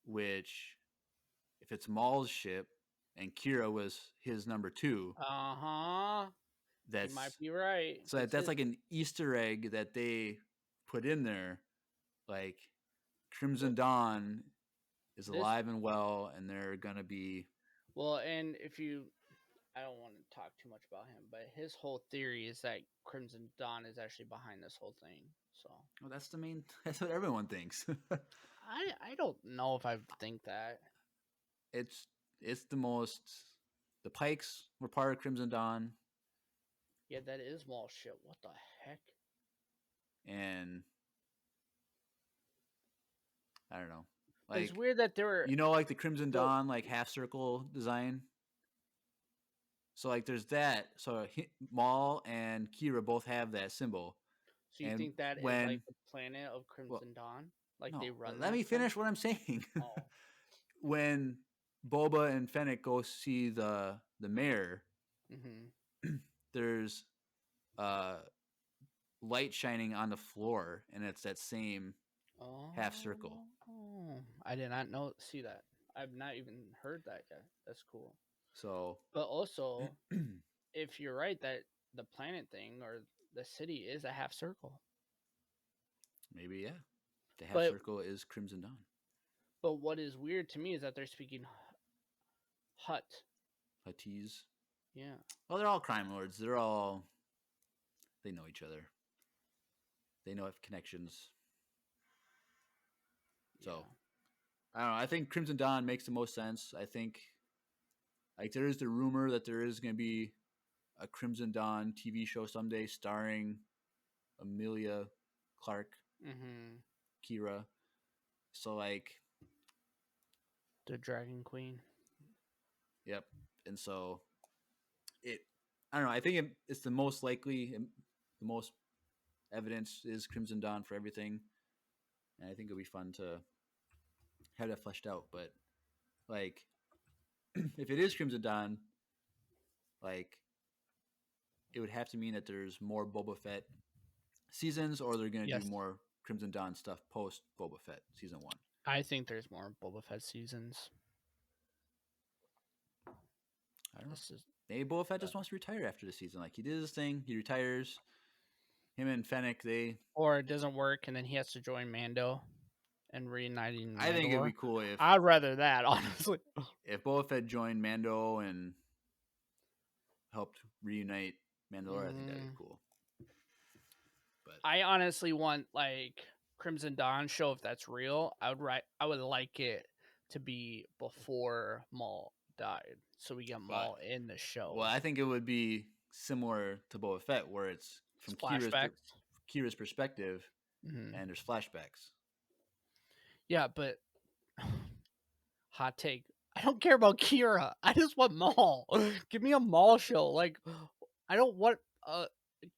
Which, if it's Maul's ship, and Kira was his number 2, you might be right. So that's like an Easter egg that they put in there, like Crimson Dawn is alive and well, and they're gonna be. Well, and I don't want to talk too much about him, but his whole theory is that Crimson Dawn is actually behind this whole thing. So. Well, that's what everyone thinks. I don't know if I think that. It's the most. The Pikes were part of Crimson Dawn. Yeah, that is Maul's shit. What the heck? And I don't know. Like, it's weird that there were, like the Crimson Dawn, like half circle design. So like, there's that. So Maul and Kira both have that symbol. So you think that is like the planet of Crimson Dawn? Like they run. Let me finish what I'm saying. Oh. When Boba and Fennec go see the mayor, there's light shining on the floor, and it's that same half circle. I did not see that. I've not even heard that yet. That's cool. So, but also, if you're right that the planet thing or the city is a half circle, maybe the half circle is Crimson Dawn. But what is weird to me is that they're speaking Huttese. Yeah. Well, they're all crime lords. They know each other. They know have connections. So, I don't know. I think Crimson Dawn makes the most sense. I think, like, there is the rumor that there is going to be a Crimson Dawn TV show someday starring Emilia Clarke, Kira. So, like, the Dragon Queen. Yep. And so, I don't know. I think it's the most likely, the most evidence is Crimson Dawn for everything. And I think it'll be fun to have that fleshed out. But, like, if it is Crimson Dawn, like, it would have to mean that there's more Boba Fett seasons, or they're going to do more Crimson Dawn stuff post Boba Fett season 1. I think there's more Boba Fett seasons. I don't know. Maybe Boba Fett just wants to retire after the season. Like, he did his thing. He retires. Him and Fennec, or it doesn't work, and then he has to join Mando and reuniting Mandalore. I think it'd be cool if... I'd rather that, honestly. If Boba Fett joined Mando and helped reunite Mandalore, I think that'd be cool. But I honestly want, like, Crimson Dawn show, if that's real. I would like it to be before Maul died, so we get Maul in the show. Well, I think it would be similar to Boba Fett, where it's from Kira's perspective, and there's flashbacks. Yeah, but hot take. I don't care about Kira. I just want Maul. Give me a Maul show. Like, I don't want a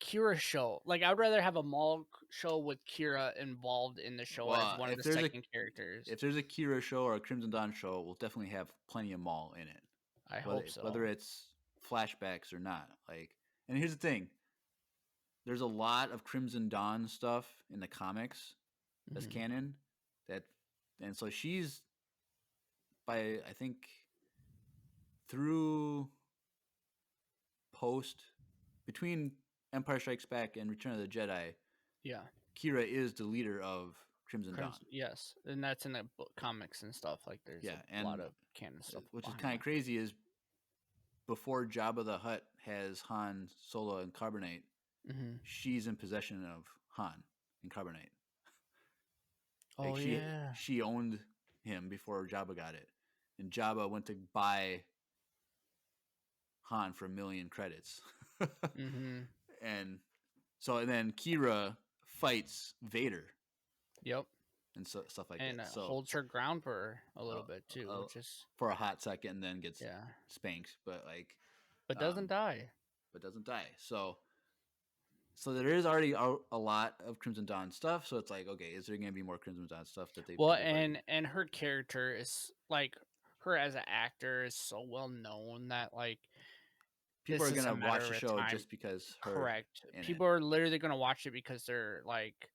Kira show. Like, I'd rather have a Maul show with Kira involved in the show as one of the second characters. If there's a Kira show or a Crimson Dawn show, we'll definitely have plenty of Maul in it. I hope so. Whether it's flashbacks or not. Like, and here's the thing. There's a lot of Crimson Dawn stuff in the comics that's canon. And so she's, I think, through between Empire Strikes Back and Return of the Jedi, Kira is the leader of Crimson Dawn. Yes, and that's in the comics and stuff. Like, there's a lot of canon stuff. Which is kind of crazy is before Jabba the Hutt has Han, Solo, and Carbonite, she's in possession of Han and Carbonite. Like, she owned him before Jabba got it. And Jabba went to buy Han for 1 million credits. Mm-hmm. And then Kira fights Vader Yep. and stuff like And that. So holds her ground for a little bit too, which is for a hot second, and then gets yeah, spanked, but like, but doesn't die. but doesn't die. So there is already a lot of Crimson Dawn stuff. So it's like, okay, is there going to be more Crimson Dawn stuff that they? Well, people are- and her character is like her as an actor is so well known that like people this are is a going to watch matter the of show time. just because her. Correct. in People it. are literally going to watch it because they're like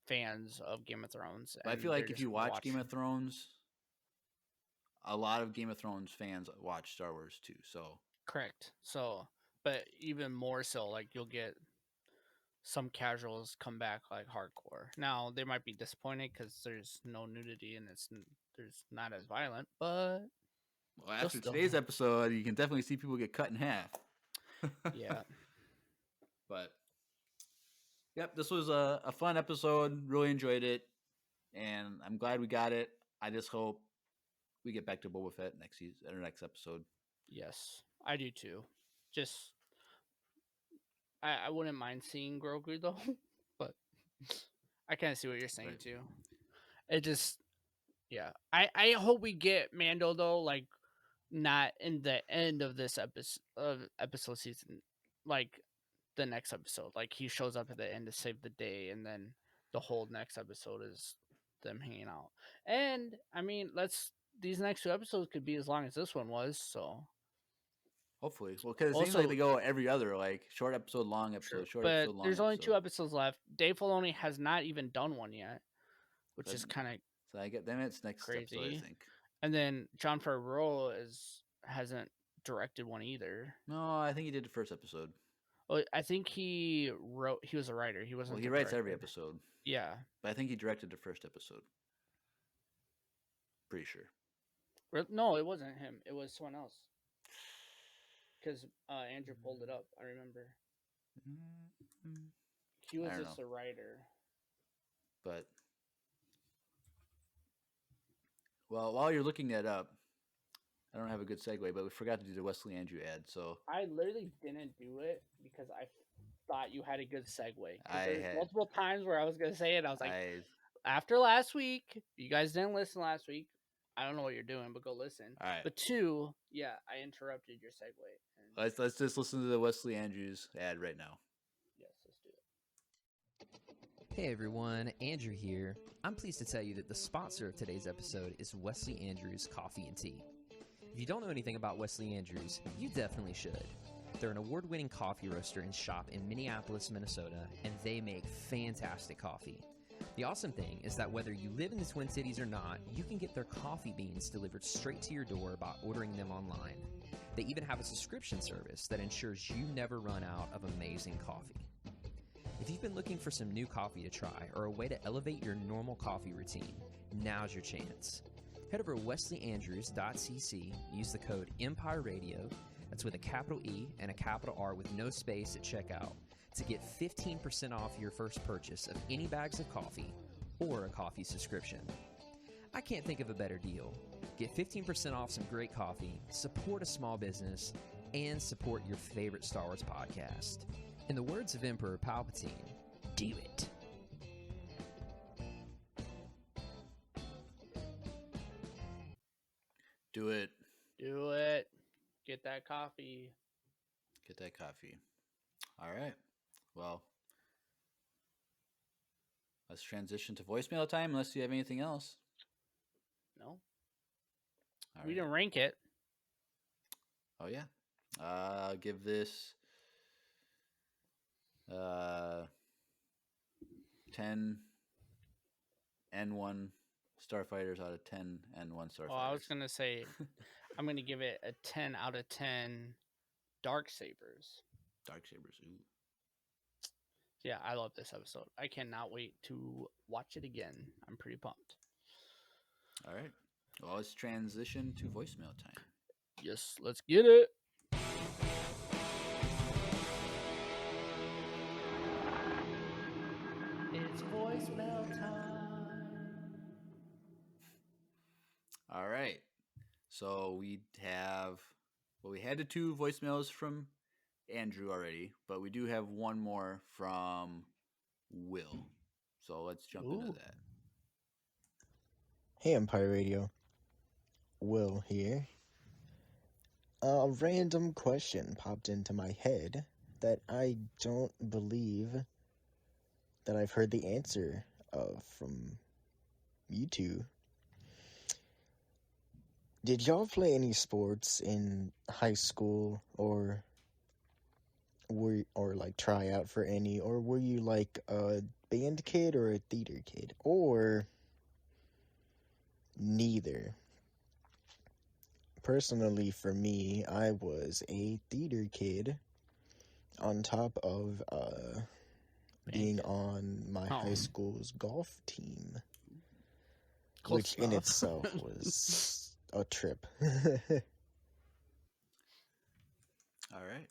fans of Game of Thrones. But I and feel like they're if just you gonna watch Game of Thrones, a lot of Game of Thrones fans watch Star Wars too. So correct. So, but even more so, like you'll get some casuals come back like hardcore. Now they might be disappointed because there's no nudity and there's not as violent, but well, after still- today's episode, you can definitely see people get cut in half. yeah, But yep, this was a fun episode. Really enjoyed it, and I'm glad we got it. I just hope we get back to Boba Fett next season or next episode. yes, I do too. Just I wouldn't mind seeing Grogu though, but I kind of see what you're saying Right. too. It just yeah, I hope we get Mando though, like not in the end of this episode season, like the next episode. Like he shows up at the end to save the day, and then the whole next episode is them hanging out. And I mean, these next 2 episodes could be as long as this one was. So Hopefully, well, because it seems Also- like they go every other, like short episode, long episode, short but episode, long there's only 2 episode. episode left. Dave Filoni has not even done one yet, which But- is kind of. So I get them. It's next episode, I Crazy. think. And then John Favreau hasn't directed one either. No, I think he did the first episode. Well, I think he was a writer. He wasn't. Well, he the writes every director. episode, Yeah. but I think he directed the first episode. Pretty sure. No, it wasn't him. It was someone else. Because Andrew pulled it up. I remember. He was I don't just know. a writer. But well, while you're looking that up, I don't have a good segue, but we forgot to do the Wesley Andrews ad. So I literally didn't do it because I thought you had a good segue. 'Cause I there's had- multiple times where I was gonna say it. I was like, I after last week, you guys didn't listen last week. I don't know what you're doing, but go listen. all right. But 2, yeah, I interrupted your segue. And Let's just listen to the Wesley Andrews ad right now. yes, let's do it. Hey everyone, Andrew here. I'm pleased to tell you that the sponsor of today's episode is Wesley Andrews Coffee and Tea. If you don't know anything about Wesley Andrews, you definitely should. They're an award-winning coffee roaster and shop in Minneapolis, Minnesota, and they make fantastic coffee. The awesome thing is that whether you live in the Twin Cities or not, you can get their coffee beans delivered straight to your door by ordering them online. They even have a subscription service that ensures you never run out of amazing coffee. If you've been looking for some new coffee to try or a way to elevate your normal coffee routine, now's your chance. Head over to wesleyandrews.cc, use the code Empire Radio, that's with a capital E and a capital R with no space at checkout, to get 15% off your first purchase of any bags of coffee or a coffee subscription. I can't think of a better deal. Get 15% off some great coffee, support a small business, and support your favorite Star Wars podcast. In the words of Emperor Palpatine, do it. Do it. Do it. Get that coffee. Get that coffee. All right. Well, let's transition to voicemail time unless you have anything else. No, All we right. didn't rank it. Oh, yeah. I'll give this 10 N1 starfighters out of 10 N1 starfighters. Well, I was gonna say, I'm gonna give it a 10 out of 10. Dark Sabers. Dark Sabers. Ooh. Yeah, I love this episode. I cannot wait to watch it again. I'm pretty pumped. All right. Well, let's transition to voicemail time. Yes, let's get it. It's voicemail time. All right. So we have Well, we had the 2 voicemails from Andrew already, but we do have one more from Will. So let's jump into Ooh. that. Hey, Empire Radio. Will here. A random question popped into my head that I don't believe that I've heard the answer of from you two. Did y'all play any sports in high school or like try out for any, or were you like a band kid or a theater kid, or neither? Personally, for me, I was a theater kid on top of being kid. on my Oh. high school's golf team, Close which in enough. itself was a trip. All right.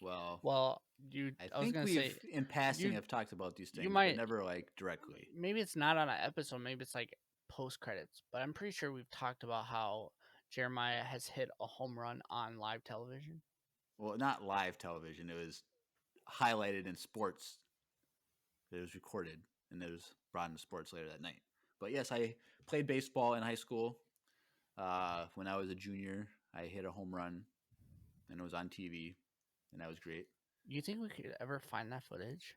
Well, Well, I was think gonna we've, say, in passing, you- have talked about these things, might- but never like directly. maybe it's not on an episode, maybe it's like post credits, but I'm pretty sure we've talked about how Jeremiah has hit a home run on live television. Well, not live television. It was highlighted in sports. It was recorded and it was brought into sports later that night. But yes, I played baseball in high school. When I was a junior, I hit a home run, and it was on TV, and that was great. You think we could ever find that footage?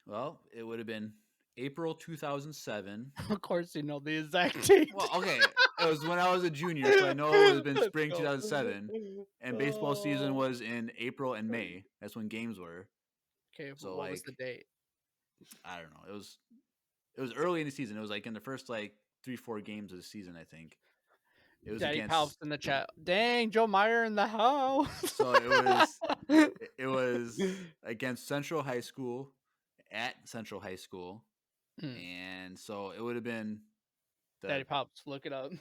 Well, it would have been April 2007. Of course, you know the exact date. Well, okay, it was when I was a junior, so I know it would have been spring No. 2007, and baseball season Oh. was in April and May. That's when games were. Okay, So, what was the like, date? I don't know. It was early in the season. It was like in the first like 3-4 games of the season, I think. It was Daddy against. Palps in the chat. Dang, Joe Meyer in the house. So it was against Central High School at Central High School, and so it would have been the Daddy Pops, look it up.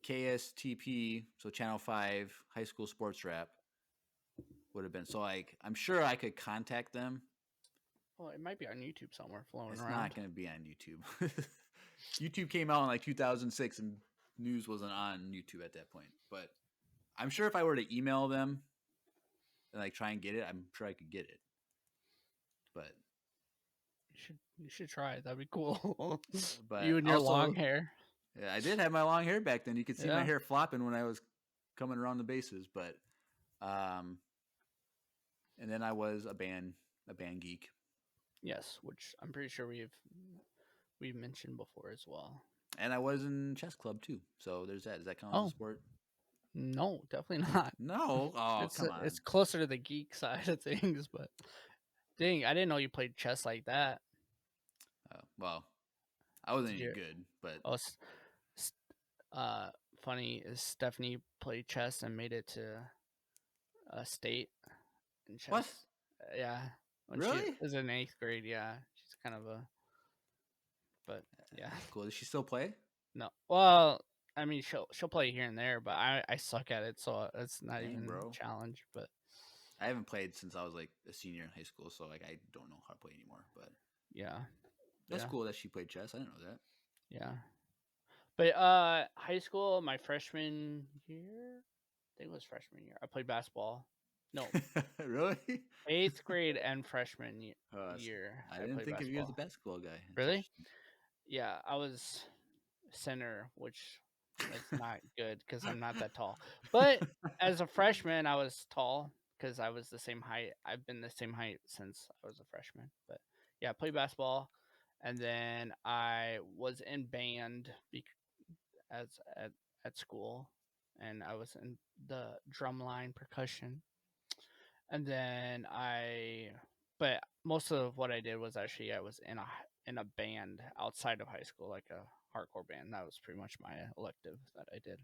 KSTP, so Channel 5 High School Sports Rap would have been. So like I'm sure I could contact them. Well, it might be on YouTube somewhere floating It's around. not going to be on YouTube. YouTube came out in like 2006, and news wasn't on YouTube at that point. But I'm sure if I were to email them and like try and get it, I'm sure I could get it. But you should try it. That'd be cool. But you and your also, long hair. Yeah, I did have my long hair back then. You could see my Yeah. hair flopping when I was coming around the bases. But and then I was a band geek. Yes, which I'm pretty sure we've mentioned before as well. And I was in chess club too. So there's that. Does that count as a sport? No, definitely not. No. Oh, come on. It's closer to the geek side of things, but dang, I didn't know you played chess like that. Well, I wasn't any you- good, but Oh, funny is Stephanie played chess and made it to a state in chess. What? Yeah. When Really? She was in 8th grade. Yeah, she's kind of a. But yeah, cool. Does she still play? no. Well, I mean, she'll play here and there, but I suck at it, so it's not Dang, even bro. a challenge. But I haven't played since I was like a senior in high school, so like I don't know how to play anymore. But yeah, that's yeah. cool that she played chess. I didn't know that. Yeah. But high school, my freshman year, I think it was freshman year. I played basketball. No, Really? 8th grade and freshman year. I didn't played think of you as a basketball. basketball guy. That's Really? interesting. Yeah, I was center, which is not good because I'm not that tall. But as a freshman, I was tall because I was the same height. I've been the same height since I was a freshman. But yeah, I played basketball, and then I was in band at school, and I was in the drumline percussion. And then but most of what I did was actually I was in a band outside of high school, like a hardcore band. That was pretty much my elective that I did.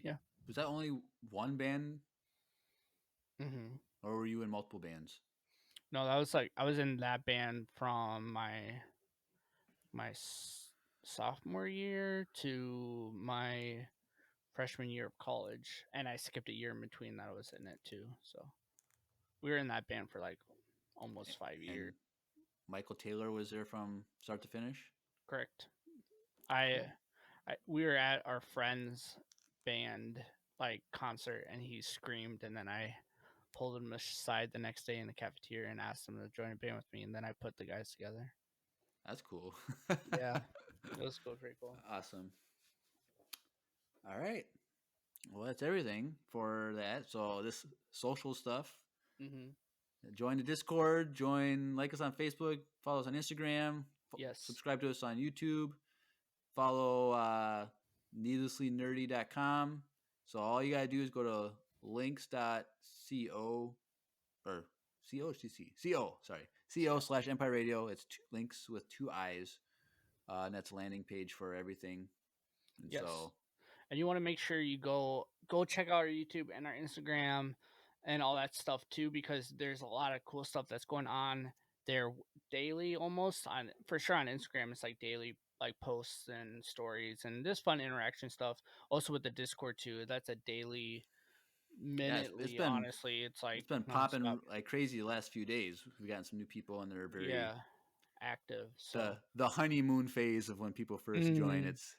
Yeah. Was that only one band, Mm-hmm. or were you in multiple bands? No, that was like I was in that band from my sophomore year to my freshman year of college, and I skipped a year in between that I was in it too. So we were in that band for like almost 5 years. And Michael Taylor was there from start to finish. Correct. I we were at our friend's band like concert, and he screamed, and then I pulled him aside the next day in the cafeteria and asked him to join a band with me, and then I put the guys together. That's cool. Yeah, it was cool, pretty cool. Awesome. All right. Well, that's everything for that. So this social stuff. Mm-hmm. Join the Discord. Like us on Facebook. Follow us on Instagram. Yes. Subscribe to us on YouTube. Follow needlesslynerdy.com. So all you gotta do is go to links.co or co/Empire Radio. It's two links with two I's. And that's a landing page for everything. And Yes. so And you want to make sure you go check out our YouTube and our Instagram and all that stuff too, because there's a lot of cool stuff that's going on there daily, almost on for sure. On Instagram, it's like daily like posts and stories and just fun interaction stuff. Also with the Discord too, that's a daily, minutely. it's been honestly, it's like it's been popping nonstop. like crazy the last few days. We've gotten some new people and they're very Active. So the honeymoon phase of when people first join. It's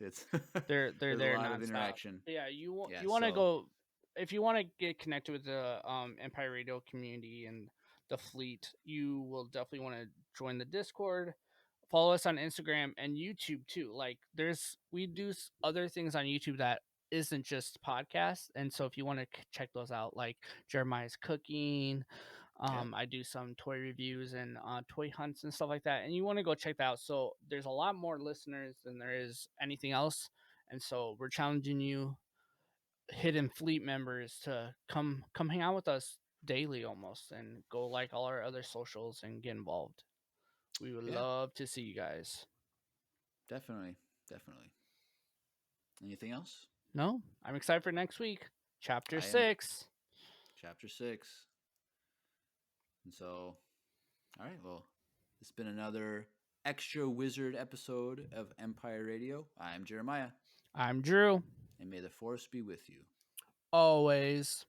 they're there's there a lot nonstop. of interaction. Yeah, you want to go if you want to get connected with the Empire Radio community and the fleet. You will definitely want to join the Discord. Follow us on Instagram and YouTube too. Like we do other things on YouTube that isn't just podcasts, and so if you want to check those out, like Jeremiah's cooking. I do some toy reviews and toy hunts and stuff like that, and you want to go check that out. So there's a lot more listeners than there is anything else, and so we're challenging you, hidden fleet members, to come hang out with us daily almost, and go like all our other socials and get involved. We would love to see you guys. Definitely. Anything else? No, I'm excited for next week. Chapter 6. Chapter 6. And so, all right, well, it's been another extra wizard episode of Empire Radio. I'm Jeremiah. I'm Drew. And may the force be with you. Always.